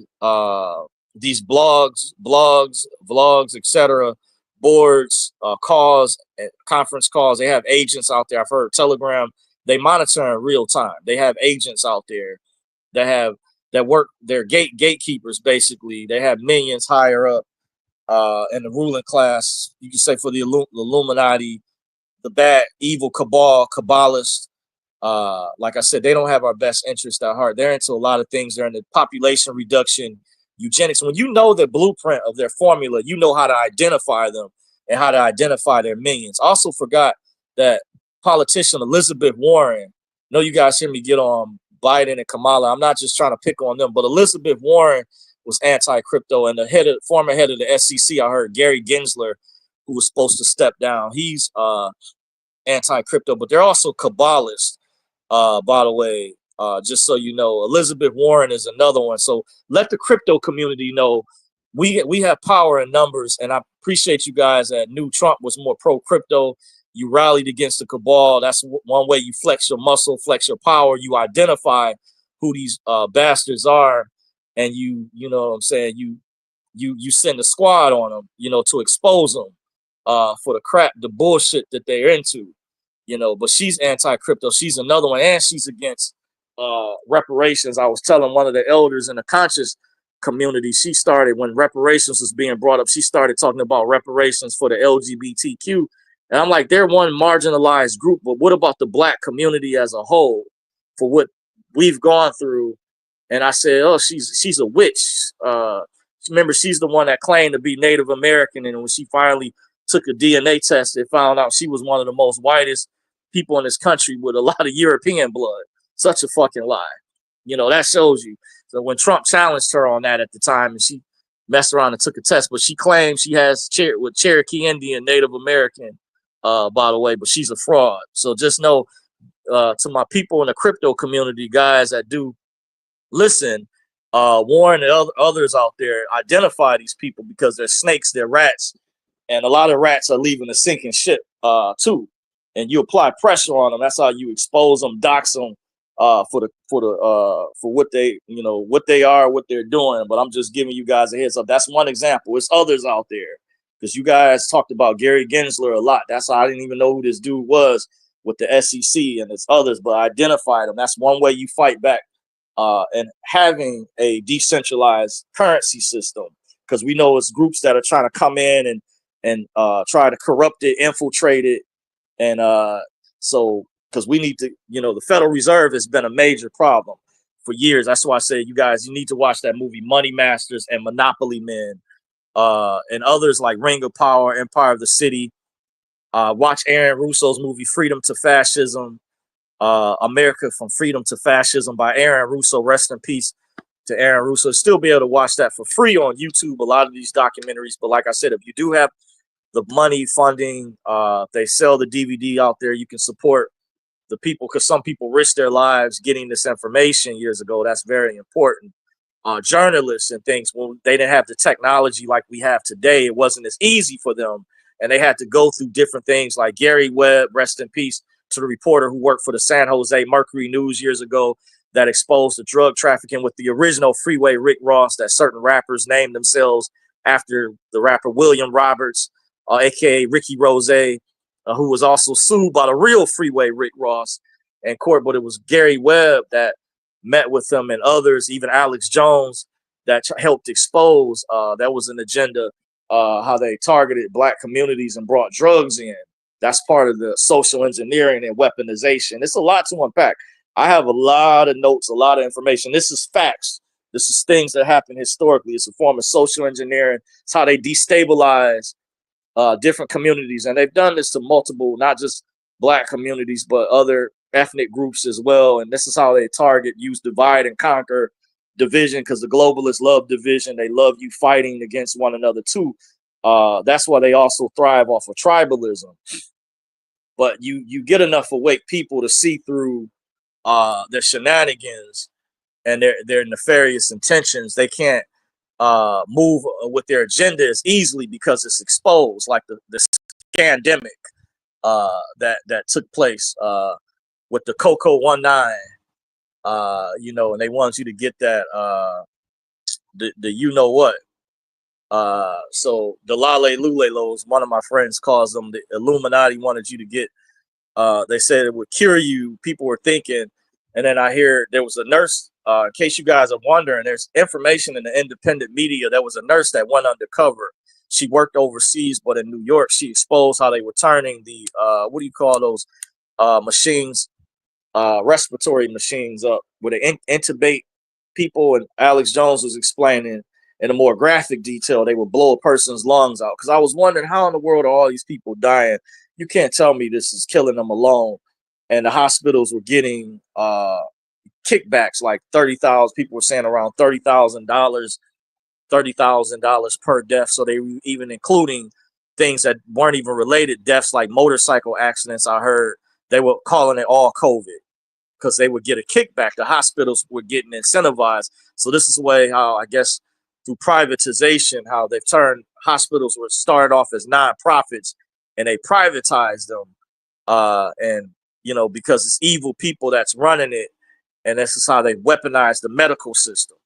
these blogs, vlogs, etc., boards, calls, conference calls. They have agents out there. I've heard Telegram. They monitor in real time. They have agents out there that work. They're gatekeepers, basically. They have minions higher up in the ruling class. You can say for the Illuminati, the bad, evil cabal, Kabbalists. Like I said, they don't have our best interest at heart. They're into a lot of things. They're into population reduction, eugenics. When you know the blueprint of their formula, you know how to identify them and how to identify their minions. Also forgot that politician Elizabeth Warren. I know you guys hear me get on Biden and Kamala. I'm not just trying to pick on them, but Elizabeth Warren was anti-crypto, and the former head of the SEC, I heard Gary Gensler, who was supposed to step down, he's anti-crypto, but they're also Kabbalists. By the way, just so you know, Elizabeth Warren is another one. So let the crypto community know we have power in numbers, and I appreciate you guys that knew Trump was more pro-crypto. You rallied against the cabal. That's one way you flex your muscle, flex your power. You identify who these bastards are, and you know what I'm saying, you send a squad on them, to expose them for the crap, the bullshit that they're into. But she's anti-crypto. She's another one, and she's against reparations. I was telling one of the elders in the conscious community, she started, when reparations was being brought up, she started talking about reparations for the LGBTQ. And I'm like, they're one marginalized group, but what about the black community as a whole for what we've gone through? And I said, oh, she's a witch. Remember, she's the one that claimed to be Native American, and when she finally took a DNA test, it found out she was one of the most whitest people in this country with a lot of European blood. Such a fucking lie. That shows you. So when Trump challenged her on that at the time, and she messed around and took a test, but she claims she has with Cherokee Indian, Native American, by the way, but she's a fraud. So just know, to my people in the crypto community, guys that do listen, Warren and others out there, identify these people, because they're snakes, they're rats, and a lot of rats are leaving a sinking ship too. And you apply pressure on them. That's how you expose them, dox them, for what they, what they are, what they're doing. But I'm just giving you guys a heads up. That's one example. It's others out there, because you guys talked about Gary Gensler a lot. That's how I didn't even know who this dude was with the SEC, and it's others, but I identified them. That's one way you fight back, and having a decentralized currency system, because we know it's groups that are trying to come in and try to corrupt it, infiltrate it, and so because we need to, the Federal Reserve has been a major problem for years. That's why I say, you guys, you need to watch that movie Money Masters and Monopoly Men, and others like Ring of Power, Empire of the City. Watch Aaron Russo's movie Freedom to Fascism, America from Freedom to Fascism by Aaron Russo. Rest in peace to Aaron Russo. Still be able to watch that for free on YouTube, a lot of these documentaries. But like I said, if you do have the money funding, they sell the DVD out there, you can support the people, because some people risk their lives getting this information years ago. That's very important. Journalists and things, well, they didn't have the technology like we have today. It wasn't as easy for them, and they had to go through different things, like Gary Webb, rest in peace to the reporter who worked for the San Jose Mercury News years ago, that exposed the drug trafficking with the original Freeway Rick Ross, that certain rappers named themselves after the rapper William Roberts, aka Ricky Rose, who was also sued by the real Freeway Rick Ross in court. But it was Gary Webb that met with them, and others, even Alex Jones, that helped expose that was an agenda, how they targeted Black communities and brought drugs in. That's part of the social engineering and weaponization. It's a lot to unpack. I have a lot of notes, a lot of information. This is facts. This is things that happen historically. It's a form of social engineering. It's how they destabilize different communities, and they've done this to multiple, not just Black communities, but other ethnic groups as well. And this is how they target, use divide and conquer, division, because the globalists love division. They love you fighting against one another too. That's why they also thrive off of tribalism. But you get enough awake people to see through their shenanigans and their nefarious intentions. They can't move with their agenda as easily, because it's exposed, like the pandemic that took place with the Coco 19, and they want you to get that the what. So the Lale Lulelos, one of my friends calls them the Illuminati, wanted you to get. They said it would cure you. People were thinking, and then I hear there was a nurse. In case you guys are wondering, there's information in the independent media. There was a nurse that went undercover. She worked overseas, but in New York, she exposed how they were turning the what do you call those machines, respiratory machines up, where they intubate people. And Alex Jones was explaining in a more graphic detail, they would blow a person's lungs out. Because I was wondering, how in the world are all these people dying? You can't tell me this is killing them alone. And the hospitals were getting kickbacks, like 30,000. People were saying around $30,000 per death. So they were even including things that weren't even related deaths, like motorcycle accidents. I heard they were calling it all COVID, because they would get a kickback. The hospitals were getting incentivized. So this is the way how, I guess, through privatization, how they've turned hospitals, were started off as nonprofits, and they privatized them. And because it's evil people that's running it, and this is how they weaponize the medical system.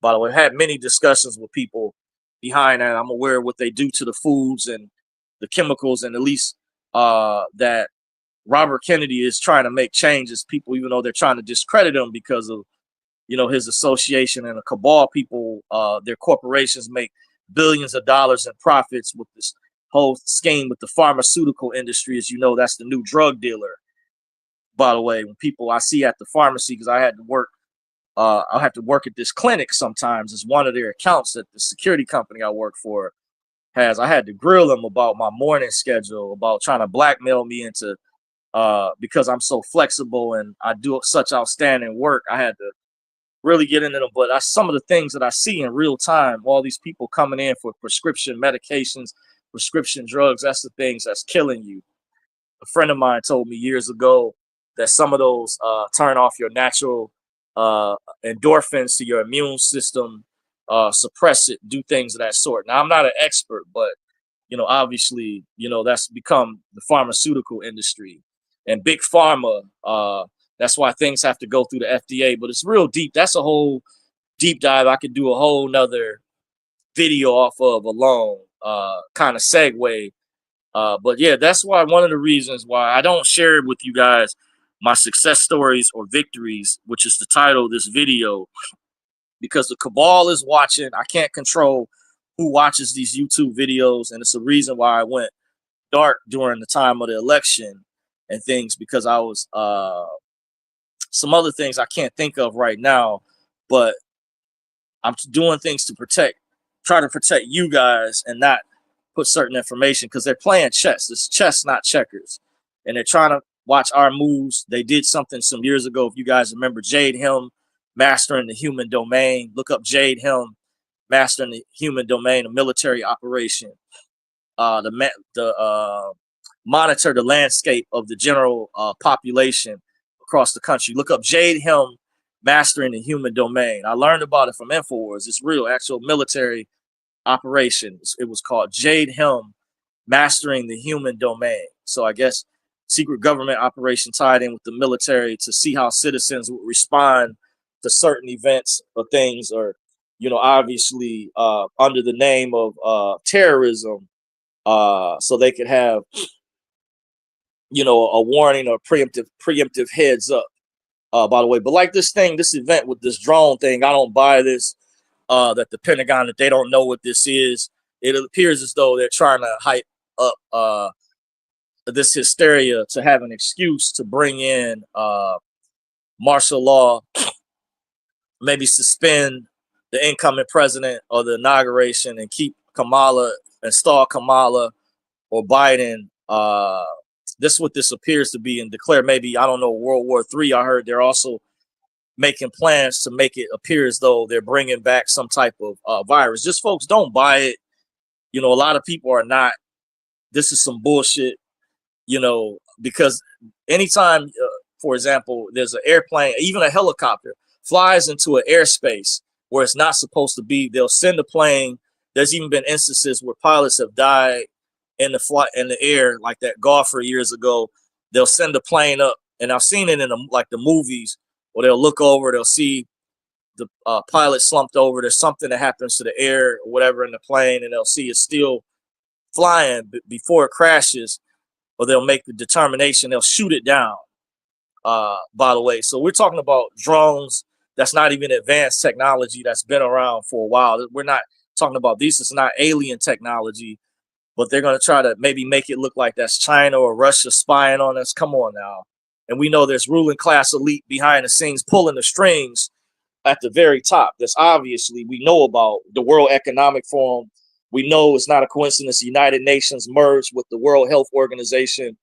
By the way, I had many discussions with people behind that. I'm aware of what they do to the foods and the chemicals, and at least that Robert Kennedy is trying to make changes. People, even though they're trying to discredit him because of his association and a cabal, people, their corporations make billions of dollars in profits with this whole scheme with the pharmaceutical industry. As you know, that's the new drug dealer. By the way, when people I see at the pharmacy, because I have to work at this clinic sometimes as one of their accounts that the security company I work for has. I had to grill them about my morning schedule, about trying to blackmail me into because I'm so flexible and I do such outstanding work. I had to really get into them. But some of the things that I see in real time, all these people coming in for prescription medications, prescription drugs, that's the things that's killing you. A friend of mine told me years ago that some of those turn off your natural endorphins to your immune system, suppress it, do things of that sort. Now, I'm not an expert, but obviously, that's become the pharmaceutical industry and big pharma. That's why things have to go through the FDA. But it's real deep. That's a whole deep dive. I could do a whole nother video off of alone, kind of segue. But yeah, that's why one of the reasons why I don't share with you guys my success stories or victories, which is the title of this video, because the cabal is watching. I can't control who watches these YouTube videos, and it's a reason why I went dark during the time of the election and things, because I was some other things I can't think of right now, but I'm doing things to try to protect you guys and not put certain information, because they're playing chess. It's chess, not checkers, and they're trying to watch our moves. They did something some years ago. If you guys remember, Jade Helm mastering the human domain. Look up Jade Helm mastering the human domain, a military operation. Monitor the landscape of the general population across the country. Look up Jade Helm mastering the human domain. I learned about it from InfoWars. It's real, actual military operations. It was called Jade Helm mastering the human domain. So I guess secret government operation tied in with the military to see how citizens would respond to certain events or things, or obviously under the name of terrorism, so they could have a warning or preemptive heads up. By the way, but like this event with this drone thing, I don't buy this. That the Pentagon, that they don't know what this is. It appears as though they're trying to hype up this hysteria to have an excuse to bring in martial law, maybe suspend the incoming president or the inauguration, and install Kamala or Biden. This is what this appears to be, and declare maybe, I don't know, World War III. I heard they're also making plans to make it appear as though they're bringing back some type of virus. Just folks, don't buy it. A lot of people are not. This is some bullshit, because anytime, for example, there's an airplane, even a helicopter flies into an airspace where it's not supposed to be, they'll send a plane. There's even been instances where pilots have died in the air, like that golfer years ago. They'll send a plane up, and I've seen it in the movies, where they'll look over, they'll see the pilot slumped over. There's something that happens to the air or whatever in the plane, and they'll see it's still flying before it crashes, or they'll make the determination, they'll shoot it down. By the way, so we're talking about drones. That's not even advanced technology that's been around for a while. We're not talking about these. It's not alien technology, but they're going to try to maybe make it look like that's China or Russia spying on us. Come on now. And we know there's ruling class elite behind the scenes pulling the strings at the very top. That's obviously, we know about the World Economic Forum. We know it's not a coincidence the United Nations merged with the World Health Organization.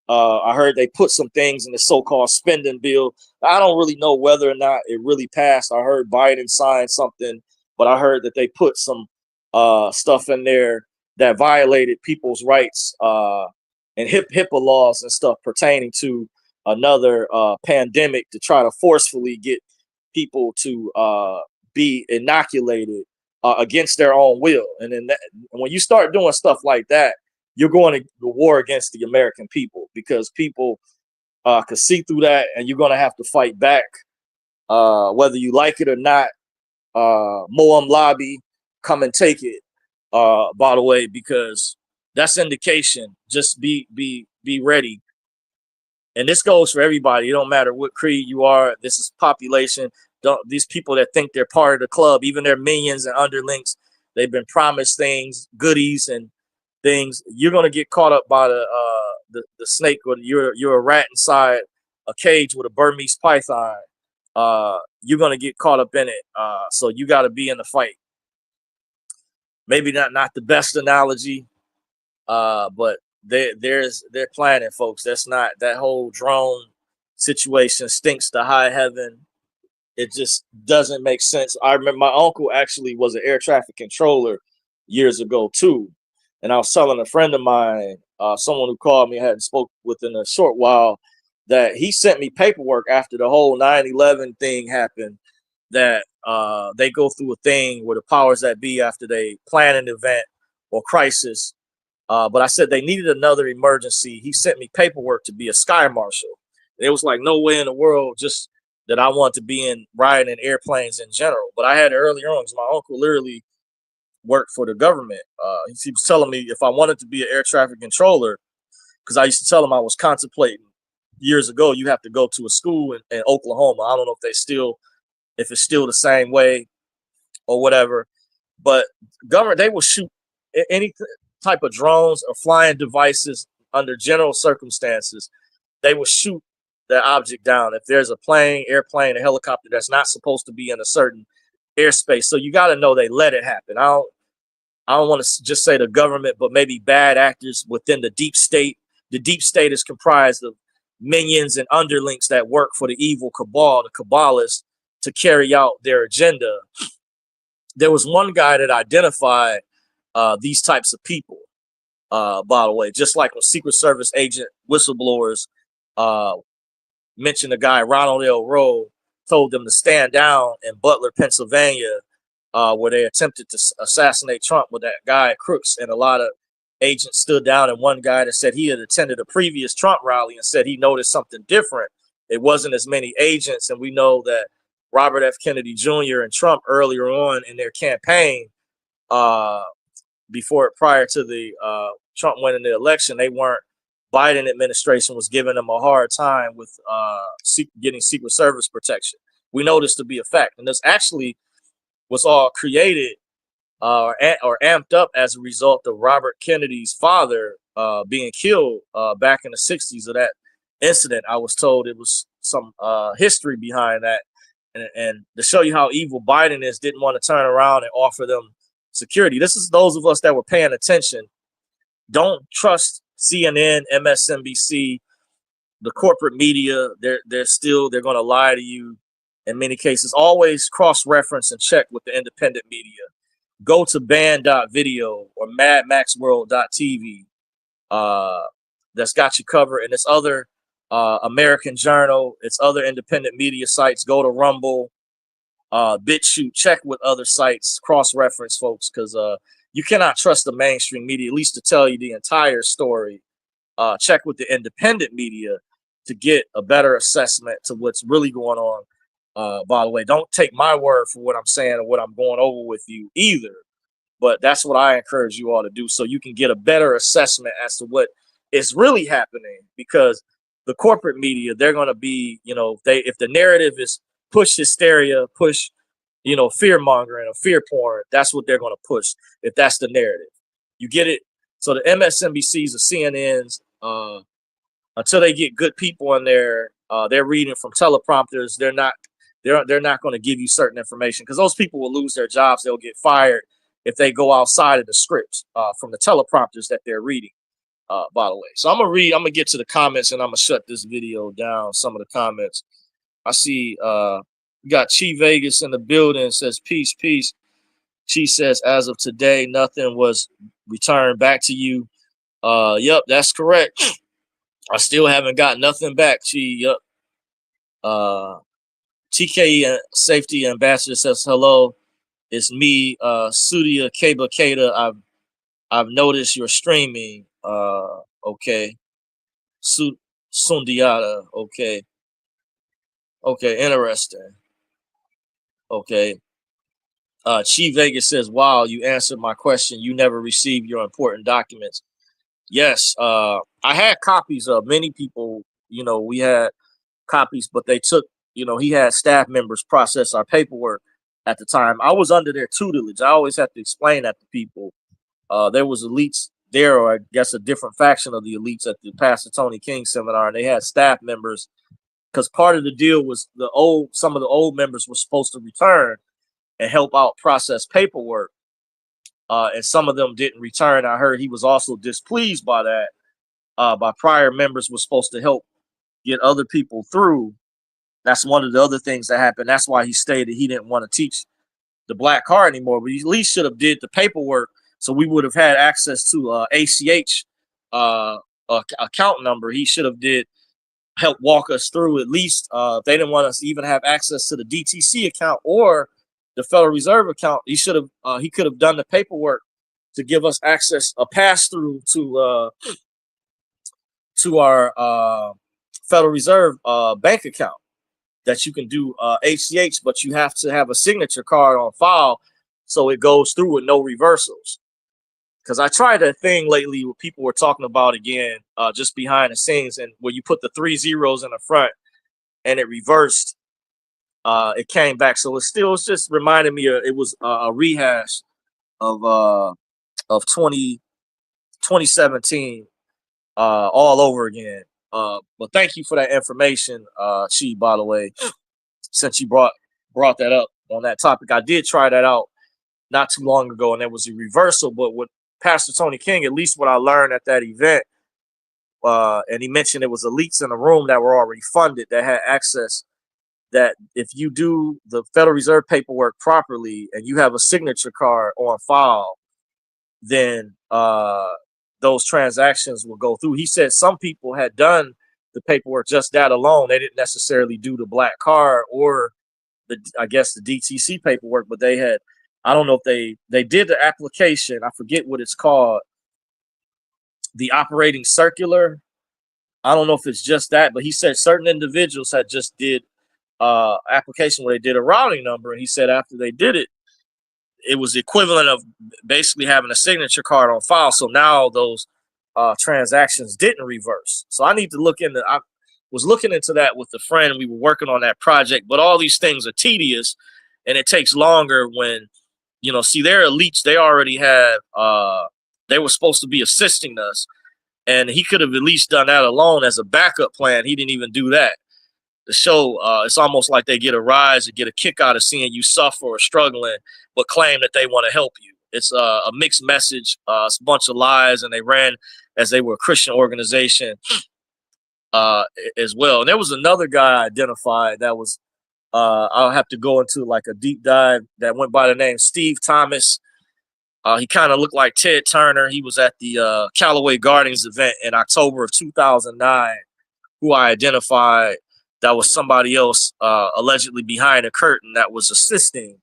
I heard they put some things in the so-called spending bill. I don't really know whether or not it really passed. I heard Biden signed something, but I heard that they put some stuff in there that violated people's rights and HIPAA laws and stuff pertaining to another pandemic, to try to forcefully get people to be inoculated against their own will. And then when you start doing stuff like that, you're going to war against the American people, because people can see through that, and you're going to have to fight back, whether you like it or not. Moam lobby, come and take it. By the way, because that's indication. Just be ready. And this goes for everybody. It don't matter what creed you are. This is population. These people that think they're part of the club, even their minions and underlings, they've been promised things, goodies and things. You're gonna get caught up by the snake, or you're a rat inside a cage with a Burmese python. You're gonna get caught up in it. So you got to be in the fight. Maybe not the best analogy, but they're planning, folks. That's not, that whole drone situation stinks to high heaven. It just doesn't make sense. I remember my uncle actually was an air traffic controller years ago too, and I was telling a friend of mine, someone who called me, I hadn't spoke within a short while, that he sent me paperwork after the whole 9/11 thing happened, that they go through a thing where the powers that be, after they plan an event or crisis. But I said they needed another emergency. He sent me paperwork to be a sky marshal. It was like no way in the world just that I want to be in riding in airplanes in general. But I had it earlier on because my uncle literally worked for the government. He was telling me if I wanted to be an air traffic controller, because I used to tell him I was contemplating years ago, you have to go to a school in Oklahoma. I don't know if if it's still the same way or whatever, but government, they will shoot any type of drones or flying devices under general circumstances. They will shoot that object down if there's a plane, airplane, a helicopter that's not supposed to be in a certain airspace. So you got to know they let it happen. I don't want to just say the government, but maybe bad actors within the deep state. The deep state is comprised of minions and underlings that work for the evil cabal, the Kabbalists, to carry out their agenda. There was one guy that identified these types of people, by the way, just like when Secret Service agent whistleblowers uh, mentioned a guy, Ronald L. Rowe, told them to stand down in Butler, Pennsylvania, where they attempted to assassinate Trump with that guy Crooks, and a lot of agents stood down, and one guy that said he had attended a previous Trump rally and said he noticed something different. It wasn't as many agents, and we know that Robert F. Kennedy Jr. and Trump earlier on in their campaign, uh, prior to the Trump winning the election, they weren't. Biden administration was giving them a hard time with getting Secret Service protection. We know this to be a fact, and this actually was all created or amped up as a result of Robert Kennedy's father being killed back in the 60s of that incident. I was told it was some history behind that. And to show you how evil Biden is, didn't want to turn around and offer them security. This is those of us that were paying attention. Don't trust CNN, MSNBC, the corporate media. They're going to lie to you in many cases. Always cross-reference and check with the independent media. Go to band.video or madmaxworld.tv. That's got you covered. And it's other American Journal. It's other independent media sites. Go to Rumble, BitChute. Check with other sites. Cross-reference, folks, because you cannot trust the mainstream media, at least to tell you the entire story. Check with the independent media to get a better assessment to what's really going on. By the way, don't take my word for what I'm saying or what I'm going over with you either. But that's what I encourage you all to do so you can get a better assessment as to what is really happening. Because the corporate media, they're going to be, if the narrative is push hysteria, push, fear mongering or fear porn, that's what they're going to push if that's the narrative. You get it? So the MSNBCs, the CNNs, until they get good people in there, they're reading from teleprompters. They're not going to give you certain information because those people will lose their jobs. They'll get fired if they go outside of the scripts from the teleprompters that they're reading, by the way. So I'm going to get to the comments and I'm going to shut this video down. Some of the comments I see, we got Chi Vegas in the building. Says, peace, peace. Chi says, as of today, nothing was returned back to you. Yep, that's correct. I still haven't got nothing back, Chi. Yep. TK Safety Ambassador says, hello, it's me, Sudia Keba Keda. I've noticed you're streaming. Okay. Sundiata. Okay. Okay, interesting. Okay. Chi Vegas says, wow, you answered my question. You never received your important documents. Yes, I had copies of many people, we had copies, but they took, he had staff members process our paperwork at the time. I was under their tutelage. I always have to explain that to people. There was elites there, or I guess a different faction of the elites at the Pastor Tony King seminar, and they had staff members because part of the deal was some of the old members were supposed to return and help out process paperwork. And some of them didn't return. I heard he was also displeased by that. By prior members was supposed to help get other people through. That's one of the other things that happened. That's why he stated he didn't want to teach the black card anymore, but he at least should have did the paperwork so we would have had access to ACH account number. He should have did help walk us through at least. If they didn't want us to even have access to the DTC account or the Federal Reserve account, he could have done the paperwork to give us access, a pass through to our Federal Reserve bank account that you can do ACH, but you have to have a signature card on file so it goes through with no reversals. Because I tried that thing lately where people were talking about again, just behind the scenes, and where you put the 3 zeros in the front and it reversed, it came back. So it's just reminding me it was a rehash of 2017 all over again. But thank you for that information, Chi, by the way, since you brought that up on that topic. I did try that out not too long ago, and there was a reversal. But with Pastor Tony King, at least what I learned at that event, and he mentioned it was elites in the room that were already funded that had access. That if you do the Federal Reserve paperwork properly and you have a signature card on file, then those transactions will go through. He said some people had done the paperwork just that alone. They didn't necessarily do the black card or I guess the DTC paperwork, but they had, I don't know if they did the application. I forget what it's called. The operating circular. I don't know if it's just that, but he said certain individuals had just did application where they did a routing number, and he said after they did it, it was the equivalent of basically having a signature card on file. So now those transactions didn't reverse. So I need to look into. I was looking into that with a friend. We were working on that project, but all these things are tedious, and it takes longer when see, they're elites. They already have. They were supposed to be assisting us, and he could have at least done that alone as a backup plan. He didn't even do that. The show, it's almost like they get a rise or get a kick out of seeing you suffer or struggling, but claim that they want to help you. It's a mixed message. It's a bunch of lies, and they ran as they were a Christian organization as well. And there was another guy I identified that was, I'll have to go into like a deep dive, that went by the name Steve Thomas. He kind of looked like Ted Turner. He was at the Callaway Gardens event in October of 2009, who I identified. That was somebody else allegedly behind a curtain that was assisting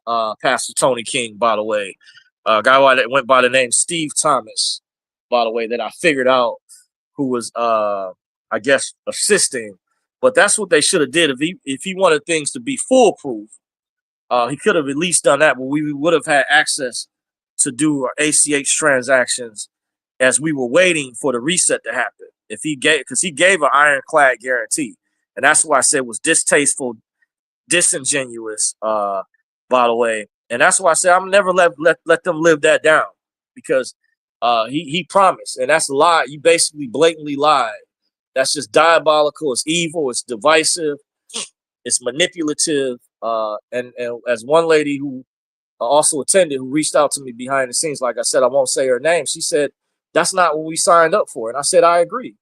Pastor Tony King, by the way. A guy that went by the name Steve Thomas, by the way, that I figured out who was, I guess, assisting. But that's what they should have did. If he wanted things to be foolproof, he could have at least done that, but we would have had access to do our ACH transactions as we were waiting for the reset to happen. If he gave, because he gave an ironclad guarantee. And that's why I said it was distasteful, disingenuous, by the way. And that's why I said I'm never let them live that down, because he promised, and that's a lie. You basically blatantly lied. That's just diabolical. It's evil. It's divisive. It's manipulative. And as one lady who also attended, who reached out to me behind the scenes, like I said, I won't say her name. She said, that's not what we signed up for. And I said, I agree.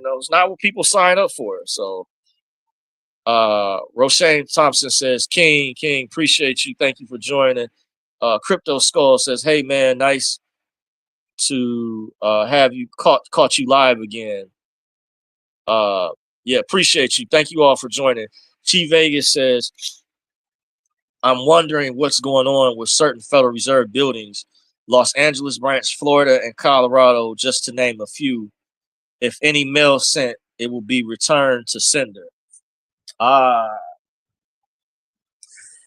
It's not what people sign up for. So Roshane Thompson says, King, appreciate you. Thank you for joining. Crypto Skull says, hey man, nice to have you caught you live again. Yeah, appreciate you. Thank you all for joining. Chi Vegas says, I'm wondering what's going on with certain Federal Reserve buildings, Los Angeles branch, Florida, and Colorado, just to name a few. If any mail sent, it will be returned to sender. Yeah,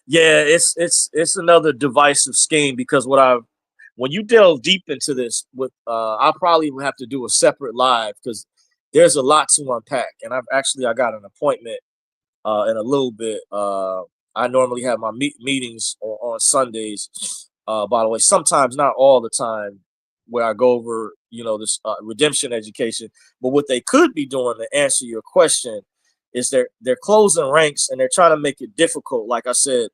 it's another divisive scheme, because when you delve deep into this, I probably will have to do a separate live, because there's a lot to unpack. And I got an appointment in a little bit. I normally have my meetings on Sundays, by the way, sometimes, not all the time, where I go over, this redemption education. But what they could be doing, to answer your question, is they're closing ranks, and they're trying to make it difficult. Like I said,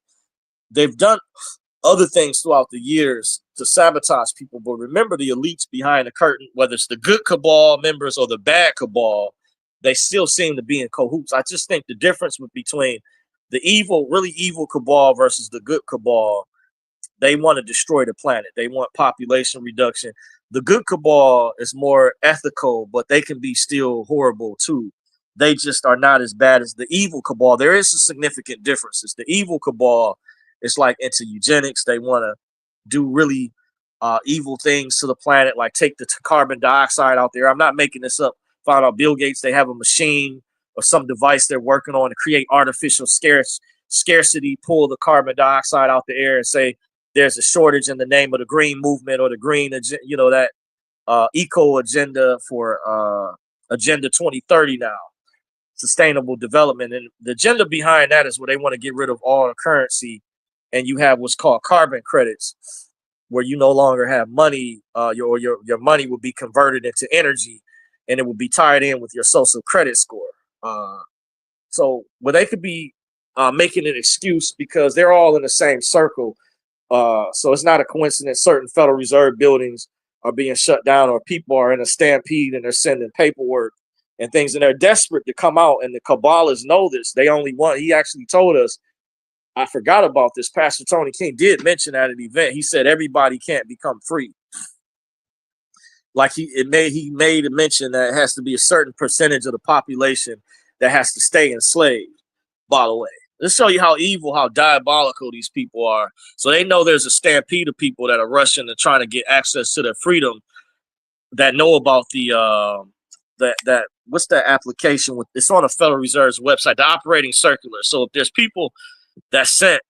they've done other things throughout the years to sabotage people. But remember, the elites behind the curtain, whether it's the good cabal members or the bad cabal, they still seem to be in cahoots. I just think the difference between the evil, really evil cabal versus the good cabal, they want to destroy the planet. They want population reduction. The good cabal is more ethical, but they can be still horrible too. They just are not as bad as the evil cabal. There is a significant differences. The evil cabal is like into eugenics. They want to do really evil things to the planet, like take the carbon dioxide out there. I'm not making this up. Found out Bill Gates, they have a machine or some device they're working on to create artificial scarcity, pull the carbon dioxide out the air and say there's a shortage in the name of the green movement or the green, that eco agenda for Agenda 2030 now, sustainable development. And the agenda behind that is where they want to get rid of all currency, and you have what's called carbon credits, where you no longer have money, your money will be converted into energy, and it will be tied in with your social credit score. So where they could be making an excuse because they're all in the same circle. So it's not a coincidence certain Federal Reserve buildings are being shut down or people are in a stampede and they're sending paperwork and things, and they're desperate to come out. And the Kabbalists know this. They only want, he actually told us, I forgot about this. Pastor Tony King did mention at an event. He said everybody can't become free. Like he made a mention that it has to be a certain percentage of the population that has to stay enslaved. By the way, let's show you how evil, how diabolical these people are. So they know there's a stampede of people that are rushing and trying to get access to their freedom, that know about the that what's that application with, it's on the Federal Reserve's website, the operating circular. So if there's people that sent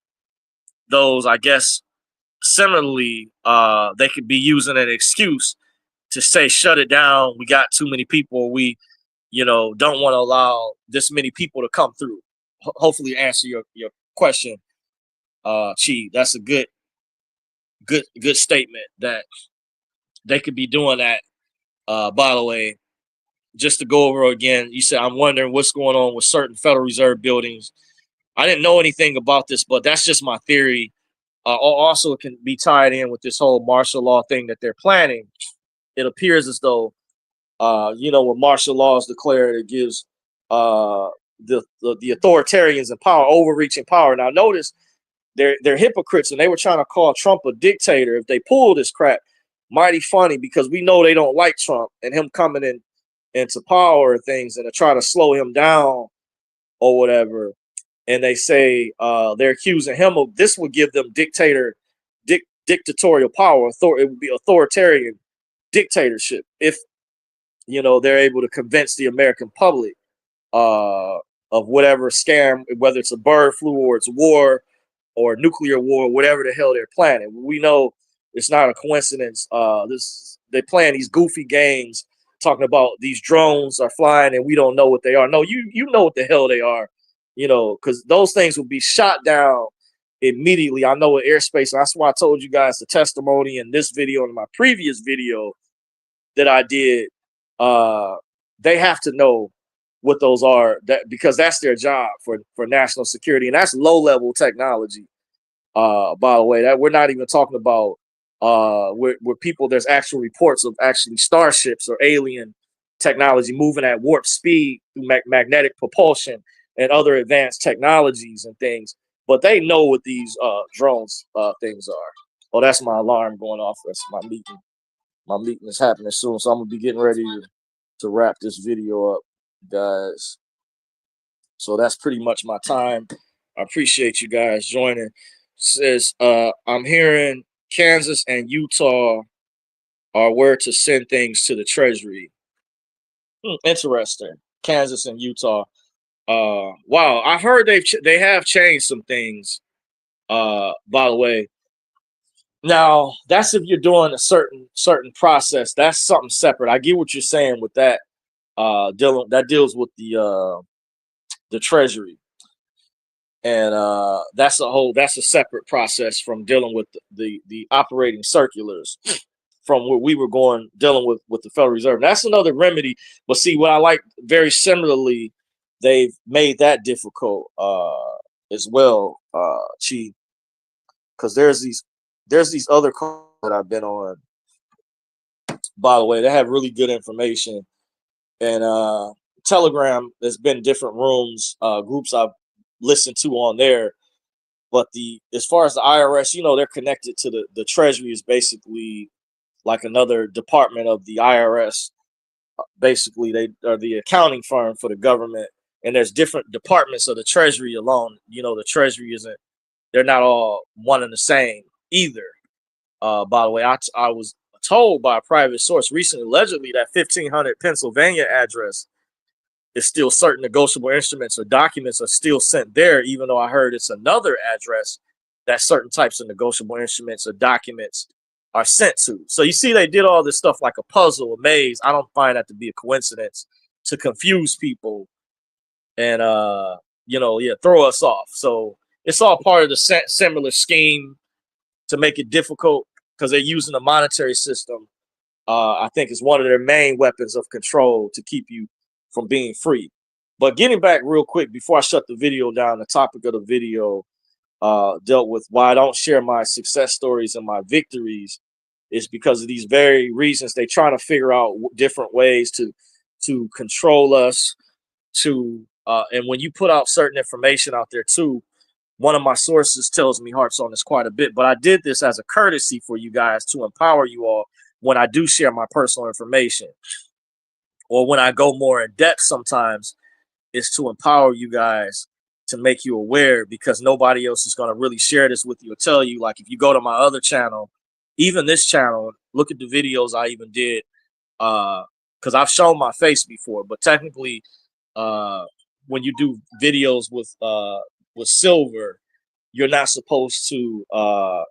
those, I guess similarly, they could be using an excuse to say shut it down. We got too many people. We, don't want to allow this many people to come through. Hopefully answer your question, Chi. That's a good statement that they could be doing that. By the way, just to go over again, you said, I'm wondering what's going on with certain Federal Reserve buildings. I didn't know anything about this, but that's just my theory. Also, it can be tied in with this whole martial law thing that they're planning. It appears as though, when martial law is declared, it gives the authoritarians and power, overreaching power. Now, notice they're hypocrites, and they were trying to call Trump a dictator if they pull this crap. Mighty funny, because we know they don't like Trump and him coming into power and things, and to try to slow him down or whatever. And they say they're accusing him of this would give them dictatorial power. It would be authoritarian dictatorship if they're able to convince the American public of whatever scam, whether it's a bird flu or it's war or nuclear war, whatever the hell they're planning. We know it's not a coincidence. They playing these goofy games, talking about these drones are flying and we don't know what they are. No, you know what the hell they are, because those things will be shot down immediately. I know in airspace, and that's why I told you guys the testimony in this video and my previous video that I did. They have to know what those are, because that's their job for national security, and that's low level technology. By the way, that we're not even talking about where people, there's actual reports of actually starships or alien technology moving at warp speed through magnetic propulsion and other advanced technologies and things. But they know what these drones things are. Oh, that's my alarm going off. That's my meeting. My meeting is happening soon, so I'm gonna be getting ready to wrap this video up, guys. So that's pretty much my time. I appreciate you guys joining. It says I'm hearing Kansas and Utah are where to send things to the Treasury. Interesting. Kansas and Utah. Wow, I've heard they have changed some things. By the way, now that's if you're doing a certain process. That's something separate. I get what you're saying with that. Deals with the Treasury, and that's a separate process from dealing with the operating circulars from where we were dealing with the Federal Reserve. That's another remedy. But see, what I like, very similarly, they've made that difficult as well, Chi, because there's these other calls that I've been on. By the way, they have really good information, and Telegram, there's been different rooms, groups I've listened to on there. But as far as the IRS, they're connected to the Treasury, is basically like another department of the IRS. Basically, they are the accounting firm for the government, and there's different departments of the Treasury alone. The Treasury they're not all one and the same either. By the way, I was told by a private source recently, allegedly, that 1500 Pennsylvania address is still certain negotiable instruments or documents are still sent there, even though I heard it's another address that certain types of negotiable instruments or documents are sent to. So you see, they did all this stuff like a puzzle, a maze. I don't find that to be a coincidence to confuse people and throw us off. So it's all part of the similar scheme to make it difficult because they're using the monetary system. I think is one of their main weapons of control to keep you from being free. But getting back real quick before I shut the video down, the topic of the video dealt with why I don't share my success stories and my victories is because of these very reasons. They try to figure out different ways to control us. And when you put out certain information out there too, one of my sources tells me harps on this quite a bit, but I did this as a courtesy for you guys to empower you all when I do share my personal information, or when I go more in depth sometimes, is to empower you guys to make you aware, because nobody else is going to really share this with you or tell you. Like if you go to my other channel, even this channel, look at the videos I even did, because I've shown my face before, but technically when you do videos with silver, you're not supposed to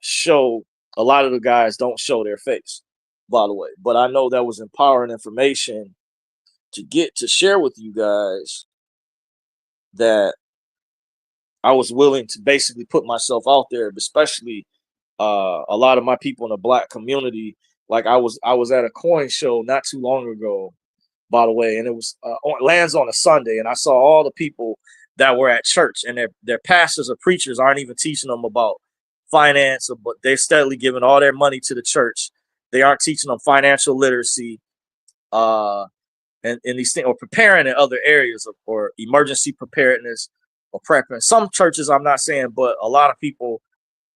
show. A lot of the guys don't show their face, by the way, but I know that was empowering information to get to share with you guys, that I was willing to basically put myself out there, especially a lot of my people in the Black community. Like I was at a coin show not too long ago, by the way, and it was lands on a Sunday, and I saw all the people that were at church, and their pastors or preachers aren't even teaching them about finance, but they're steadily giving all their money to the church. They aren't teaching them financial literacy, and these things, or preparing in other areas or emergency preparedness or prepping. Some churches, I'm not saying, but a lot of people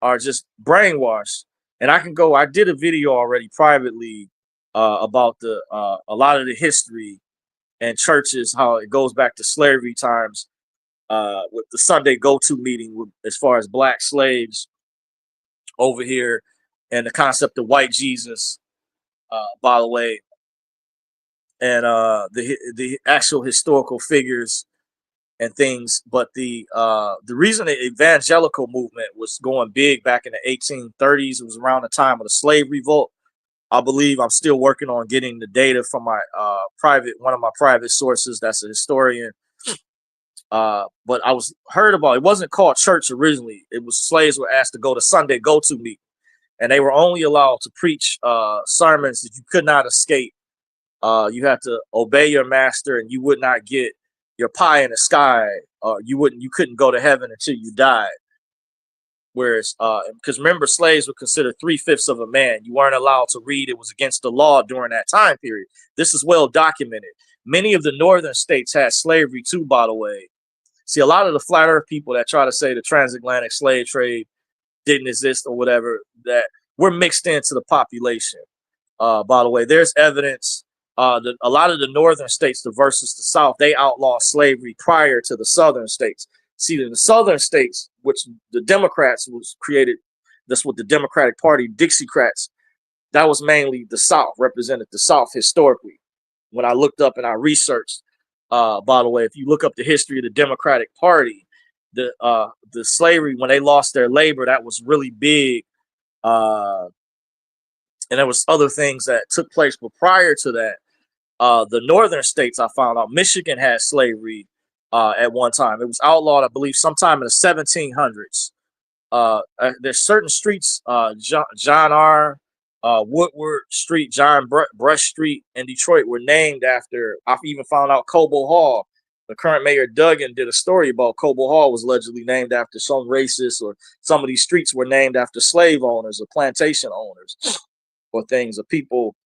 are just brainwashed. And I did a video already privately about a lot of the history and churches, how it goes back to slavery times, with the Sunday go-to meeting as far as Black slaves over here, and the concept of white Jesus, by the way, and the actual historical figures and things. But the reason the evangelical movement was going big back in the 1830s, it was around the time of the slave revolt. I believe I'm still working on getting the data from my one of my private sources that's a historian. But I was heard about, it wasn't called church originally. It was slaves were asked to go to Sunday go-to meeting, and they were only allowed to preach sermons that you could not escape. You had to obey your master, and you would not get your pie in the sky. You couldn't go to heaven until you died. Whereas, because remember, slaves were considered 3/5 of a man. You weren't allowed to read. It was against the law during that time period. This is well documented. Many of the northern states had slavery too, by the way. See, a lot of the flat earth people that try to say the transatlantic slave trade didn't exist or whatever, that we're mixed into the population. By the way, there's evidence. A lot of the northern states, versus the South, they outlawed slavery prior to the southern states. See, in the southern states, which the Democrats was created, that's what the Democratic Party, Dixiecrats, that was mainly the South, represented the South historically. When I looked up and I researched, by the way, if you look up the history of the Democratic Party, the slavery, when they lost their labor, that was really big. And there was other things that took place, but prior to that, the northern states, I found out, Michigan had slavery at one time. It was outlawed, I believe, sometime in the 1700s. There's certain streets, John R. Woodward Street, John Brush Street in Detroit, were named after. I've even found out Cobo Hall, the current mayor Duggan, did a story about Cobo Hall was allegedly named after some racist, or some of these streets were named after slave owners or plantation owners, or things, of people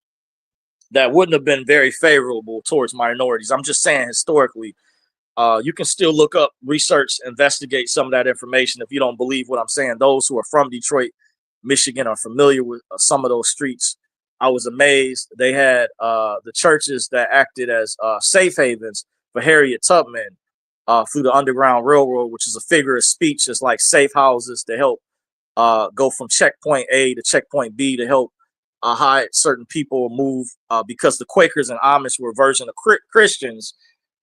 that wouldn't have been very favorable towards minorities. I'm just saying, historically, you can still look up, research, investigate some of that information if you don't believe what I'm saying. Those who are from Detroit, Michigan, are familiar with some of those streets. I was amazed. They had the churches that acted as safe havens for Harriet Tubman through the Underground Railroad, which is a figure of speech. It's like safe houses to help go from checkpoint A to checkpoint B, to help hide certain people move because the Quakers and Amish were a version of Christians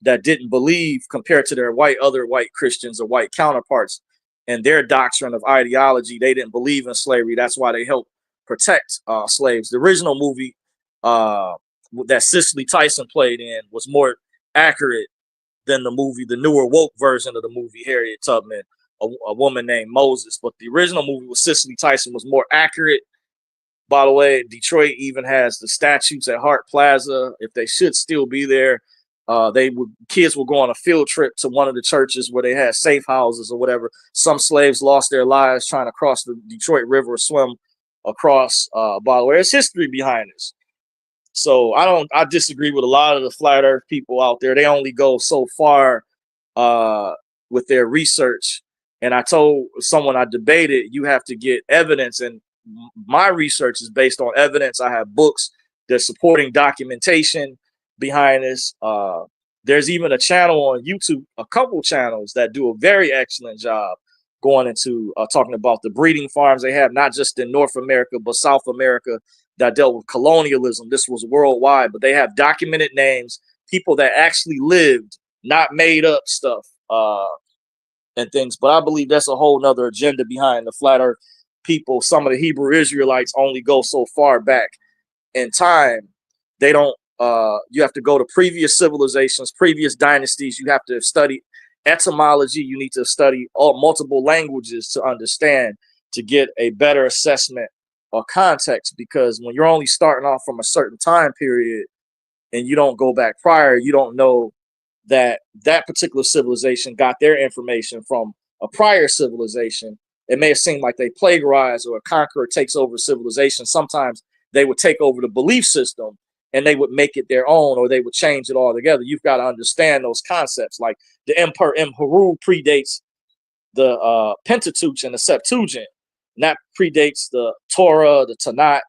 that didn't believe compared to their other white Christians or white counterparts and their doctrine of ideology. They didn't believe in slavery. That's why they helped protect slaves. The original movie that Cicely Tyson played in was more accurate than the newer woke version of the movie Harriet Tubman, a woman named Moses. But the original movie with Cicely Tyson was more accurate. By the way, Detroit even has the statues at Hart Plaza. If they should still be there, kids will go on a field trip to one of the churches where they had safe houses or whatever. Some slaves lost their lives trying to cross the Detroit River or swim across. By the way, there's history behind this. So I disagree with a lot of the flat earth people out there. They only go so far with their research. And I told someone I debated, you have to get evidence. And my research is based on evidence. I have books, there's supporting documentation behind this. There's even a channel on YouTube, a couple channels that do a very excellent job going into talking about the breeding farms they have, not just in North America, but South America, that dealt with colonialism. This was worldwide, but they have documented names, people that actually lived, not made up stuff and things. But I believe that's a whole nother agenda behind the flat earth people. Some of the Hebrew Israelites only go so far back in time. They don't, you have to go to previous civilizations, previous dynasties. You have to study etymology. You need to study all multiple languages to understand, to get a better assessment or context, because when you're only starting off from a certain time period and you don't go back prior, you don't know that that particular civilization got their information from a prior civilization. It may have seemed like they plagiarized or a conqueror takes over civilization. Sometimes they would take over the belief system and they would make it their own, or they would change it all together. You've got to understand those concepts. Like the Emperor predates the Pentateuch and the Septuagint. And that predates the Torah, the Tanakh.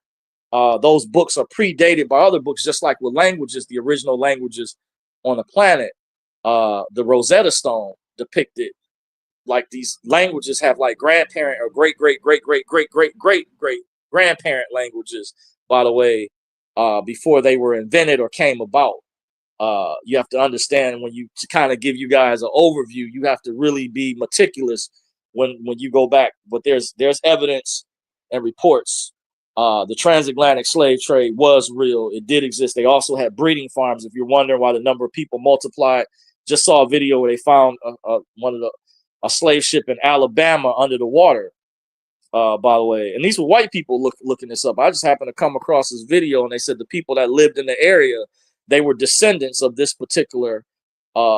Those books are predated by other books, just like with languages, the original languages on the planet. The Rosetta Stone depicted like these languages have like grandparent or great grandparent languages, by the way, before they were invented or came about. You have to understand, when you, to kind of give you guys an overview, you have to really be meticulous when you go back. But there's evidence and reports. The transatlantic slave trade was real. It did exist. They also had breeding farms. If you're wondering why the number of people multiplied, just saw a video where they found a slave ship in Alabama under the water. By the way, and these were white people looking this up. I just happened to come across this video, and they said the people that lived in the area, they were descendants of this particular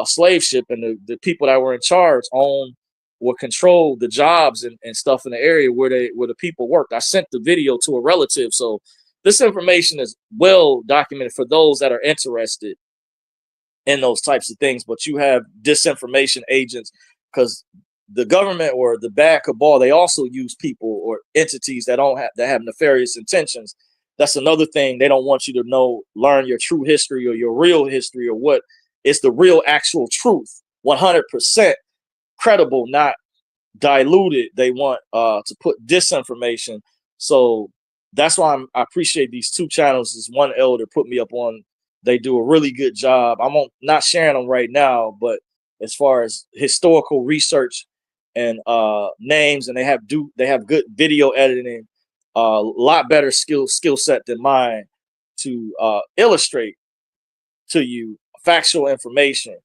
slave ship, and the people that were in charge owned or controlled the jobs and stuff in the area where the people worked. I sent the video to a relative, so this information is well documented for those that are interested in those types of things. But you have disinformation agents, because the government or the bad cabal, they also use people or entities that have nefarious intentions. That's another thing. They don't want you to learn your true history or your real history, or what is the real actual truth, 100% credible, not diluted. They want to put disinformation. So that's why I appreciate these two channels. This one elder put me up on. They do a really good job. I'm not sharing them right now, but as far as historical research and names, and they have good video editing, a lot better skill set than mine to illustrate to you factual information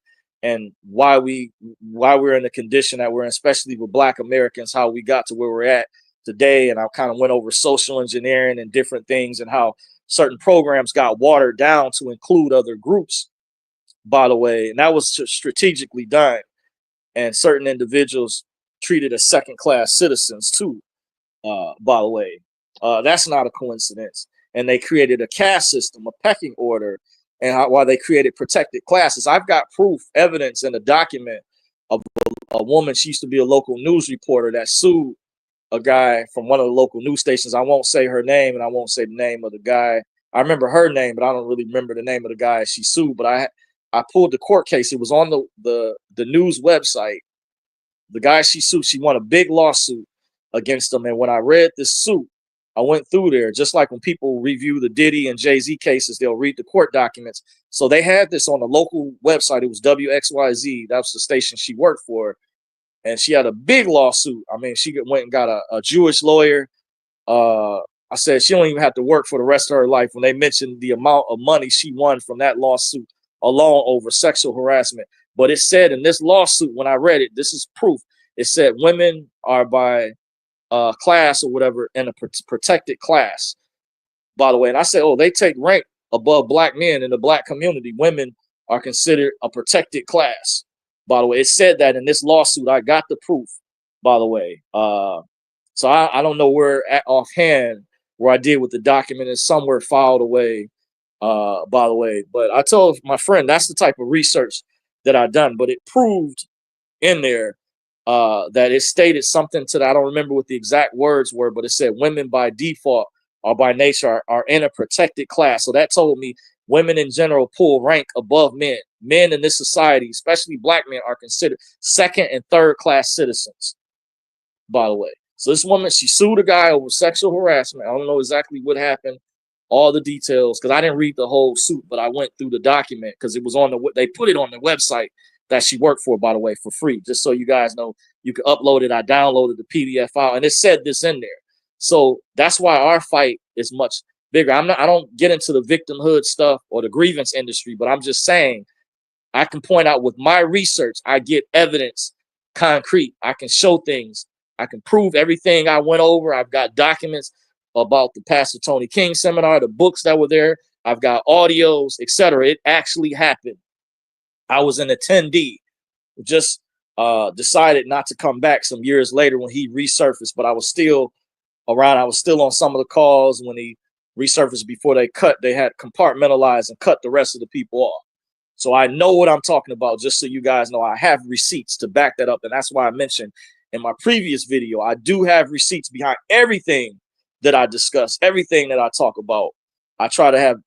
and why we're in the condition that we're in, especially with Black Americans, how we got to where we're at today. And I kind of went over social engineering and different things, and how certain programs got watered down to include other groups, by the way, and that was strategically done. And certain individuals treated as second-class citizens too, by the way. That's not a coincidence. And they created a caste system, a pecking order, and why they created protected classes. I've got proof, evidence, and a document of a woman. She used to be a local news reporter that sued a guy from one of the local news stations. I won't say her name, and I won't say the name of the guy. I remember her name, but I don't really remember the name of the guy she sued. But I pulled the court case. It was on the news website. The guy she sued, she won a big lawsuit against him. And when I read this suit, I went through there, just like when people review the Diddy and Jay-Z cases, they'll read the court documents. So they had this on the local website. It was WXYZ. That was the station she worked for. And she had a big lawsuit. I mean, she went and got a Jewish lawyer. I said she don't even have to work for the rest of her life when they mentioned the amount of money she won from that lawsuit alone over sexual harassment. But it said in this lawsuit, when I read it, this is proof. It said women are by class or whatever in a protected class, by the way. And I said, oh, they take rank above black men in the black community. Women are considered a protected class, by the way. It said that in this lawsuit. I got the proof, by the way. So I don't know where at offhand where I did with the document is somewhere filed away, by the way. But I told my friend that's the type of research that I done. But it proved in there that it stated something to that. I don't remember what the exact words were, but it said women by default or by nature are in a protected class. So that told me women in general pull rank above men. Men in this society, especially black men, are considered second and third class citizens, by the way. So this woman, she sued a guy over sexual harassment. I don't know exactly what happened, all the details, because I didn't read the whole suit, but I went through the document because it was on they put it on the website that she worked for, by the way, for free, just so you guys know. You can upload it. I downloaded the PDF file, and it said this in there. So that's why our fight is much bigger. I don't get into the victimhood stuff or the grievance industry, but I'm just saying I can point out with my research, I get evidence concrete. I can show things. I can prove everything I went over. I've got documents about the Pastor Tony King seminar, the books that were there. I've got audios, etc. It actually happened. I was an attendee, just decided not to come back some years later when he resurfaced, but I was still around. I was still on some of the calls when he resurfaced. Before they had compartmentalized and cut the rest of the people off. So I know what I'm talking about, just so you guys know. I have receipts to back that up. And that's why I mentioned in my previous video, I do have receipts behind everything that I discuss, everything that I talk about. I try to have,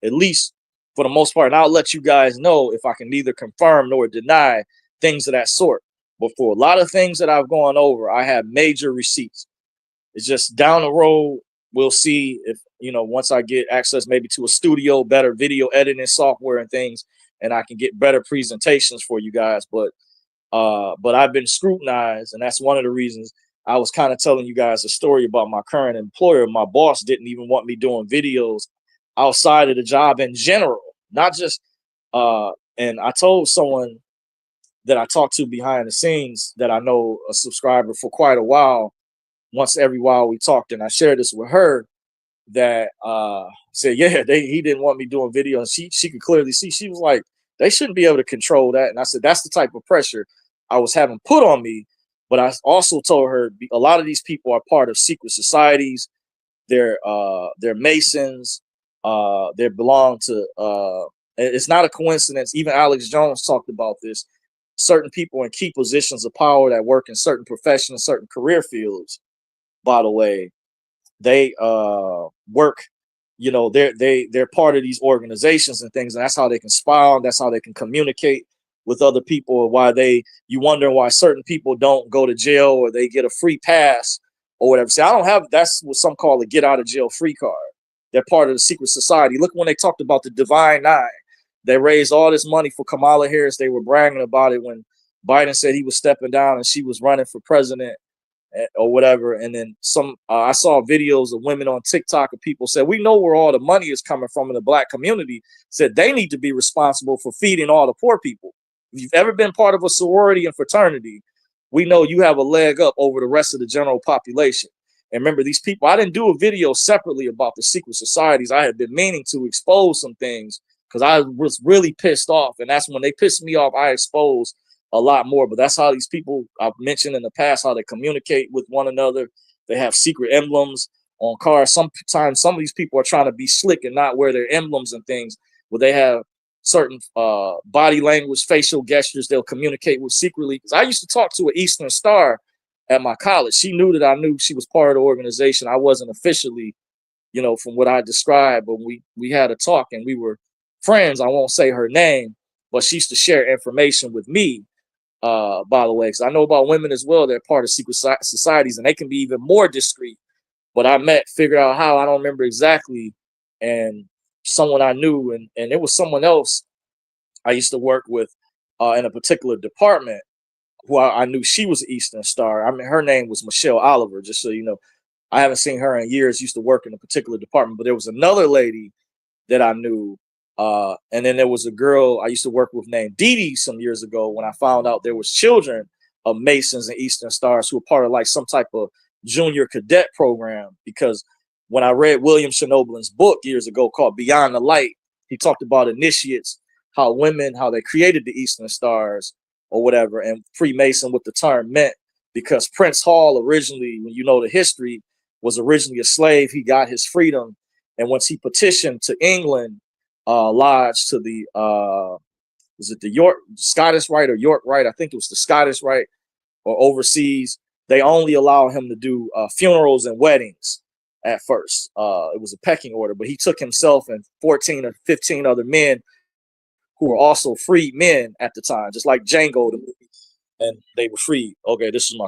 at least for the most part, and I'll let you guys know if I can neither confirm nor deny things of that sort. But for a lot of things that I've gone over, I have major receipts. It's just down the road, we'll see if, once I get access maybe to a studio, better video editing software and things, and I can get better presentations for you guys. But I've been scrutinized, and that's one of the reasons I was kind of telling you guys a story about my current employer. My boss didn't even want me doing videos outside of the job in general, not just and I told someone that I talked to behind the scenes that I know, a subscriber for quite a while. Once every while we talked, and I shared this with her, that said, yeah, he didn't want me doing video, and she could clearly see. She was like, they shouldn't be able to control that. And I said, that's the type of pressure I was having put on me. But I also told her a lot of these people are part of secret societies. They're Masons. They belong to it's not a coincidence. Even Alex Jones talked about this. Certain people in key positions of power that work in certain professions, certain career fields, by the way, they work, they're part of these organizations and things, and that's how they can spy on, that's how they can communicate with other people, or why you wonder why certain people don't go to jail or they get a free pass or whatever. See, I don't have, that's what some call a get out of jail free card. They're part of the secret society. Look, when they talked about the Divine Nine, they raised all this money for Kamala Harris. They were bragging about it when Biden said he was stepping down and she was running for president or whatever. And then I saw videos of women on TikTok and people said, we know where all the money is coming from in the black community. Said they need to be responsible for feeding all the poor people. If you've ever been part of a sorority and fraternity, we know you have a leg up over the rest of the general population. And remember, these people, I didn't do a video separately about the secret societies. I had been meaning to expose some things because I was really pissed off. And that's when they pissed me off, I exposed a lot more. But that's how these people, I've mentioned in the past, how they communicate with one another. They have secret emblems on cars. Sometimes some of these people are trying to be slick and not wear their emblems and things, where they have certain body language, facial gestures they'll communicate with secretly. Because I used to talk to an Eastern Star at my college. She knew that I knew she was part of the organization. I wasn't officially, from what I described, but we had a talk and we were friends. I won't say her name, but she used to share information with me, by the way, because I know about women as well. They're part of secret societies, and they can be even more discreet but I met, figured out how, I don't remember exactly, and someone I knew, and it was someone else I used to work with in a particular department who I knew she was an Eastern Star. I mean, her name was Michelle Oliver, just so you know. I haven't seen her in years, used to work in a particular department, but there was another lady that I knew. And then there was a girl I used to work with named Dee Dee some years ago when I found out there was children of Masons and Eastern Stars who were part of like some type of junior cadet program. Because when I read William Chenoblin's book years ago called Beyond the Light, he talked about initiates, how women, how they created the Eastern Stars or whatever, and Freemason, what the term meant. Because Prince Hall originally, when you know the history, was originally a slave. He got his freedom, and once he petitioned to England, lodged to the was it the York Scottish Rite or York Rite? I think it was the Scottish Rite or overseas. They only allow him to do funerals and weddings at first. It was a pecking order, but he took himself and 14 or 15 other men who were also freed men at the time, just like Django the movie, and they were freed. Okay, this is my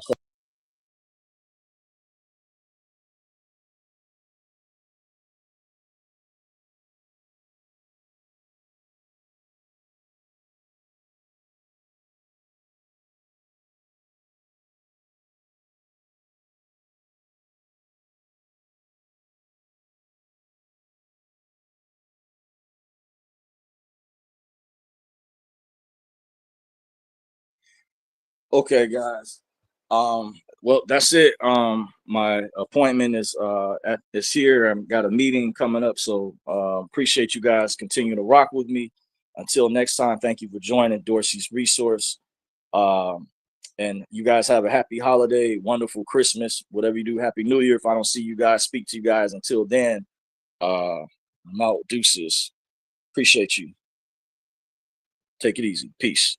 Okay, guys. Um, well, that's it. My appointment is here. I've got a meeting coming up, so appreciate you guys continue to rock with me. Until next time, thank you for joining Dorsey's Resource. Um, and you guys have a happy holiday, wonderful Christmas, whatever you do. Happy New Year. If I don't see you guys, speak to you guys. Until then, I'm out. Deuces. Appreciate you. Take it easy. Peace.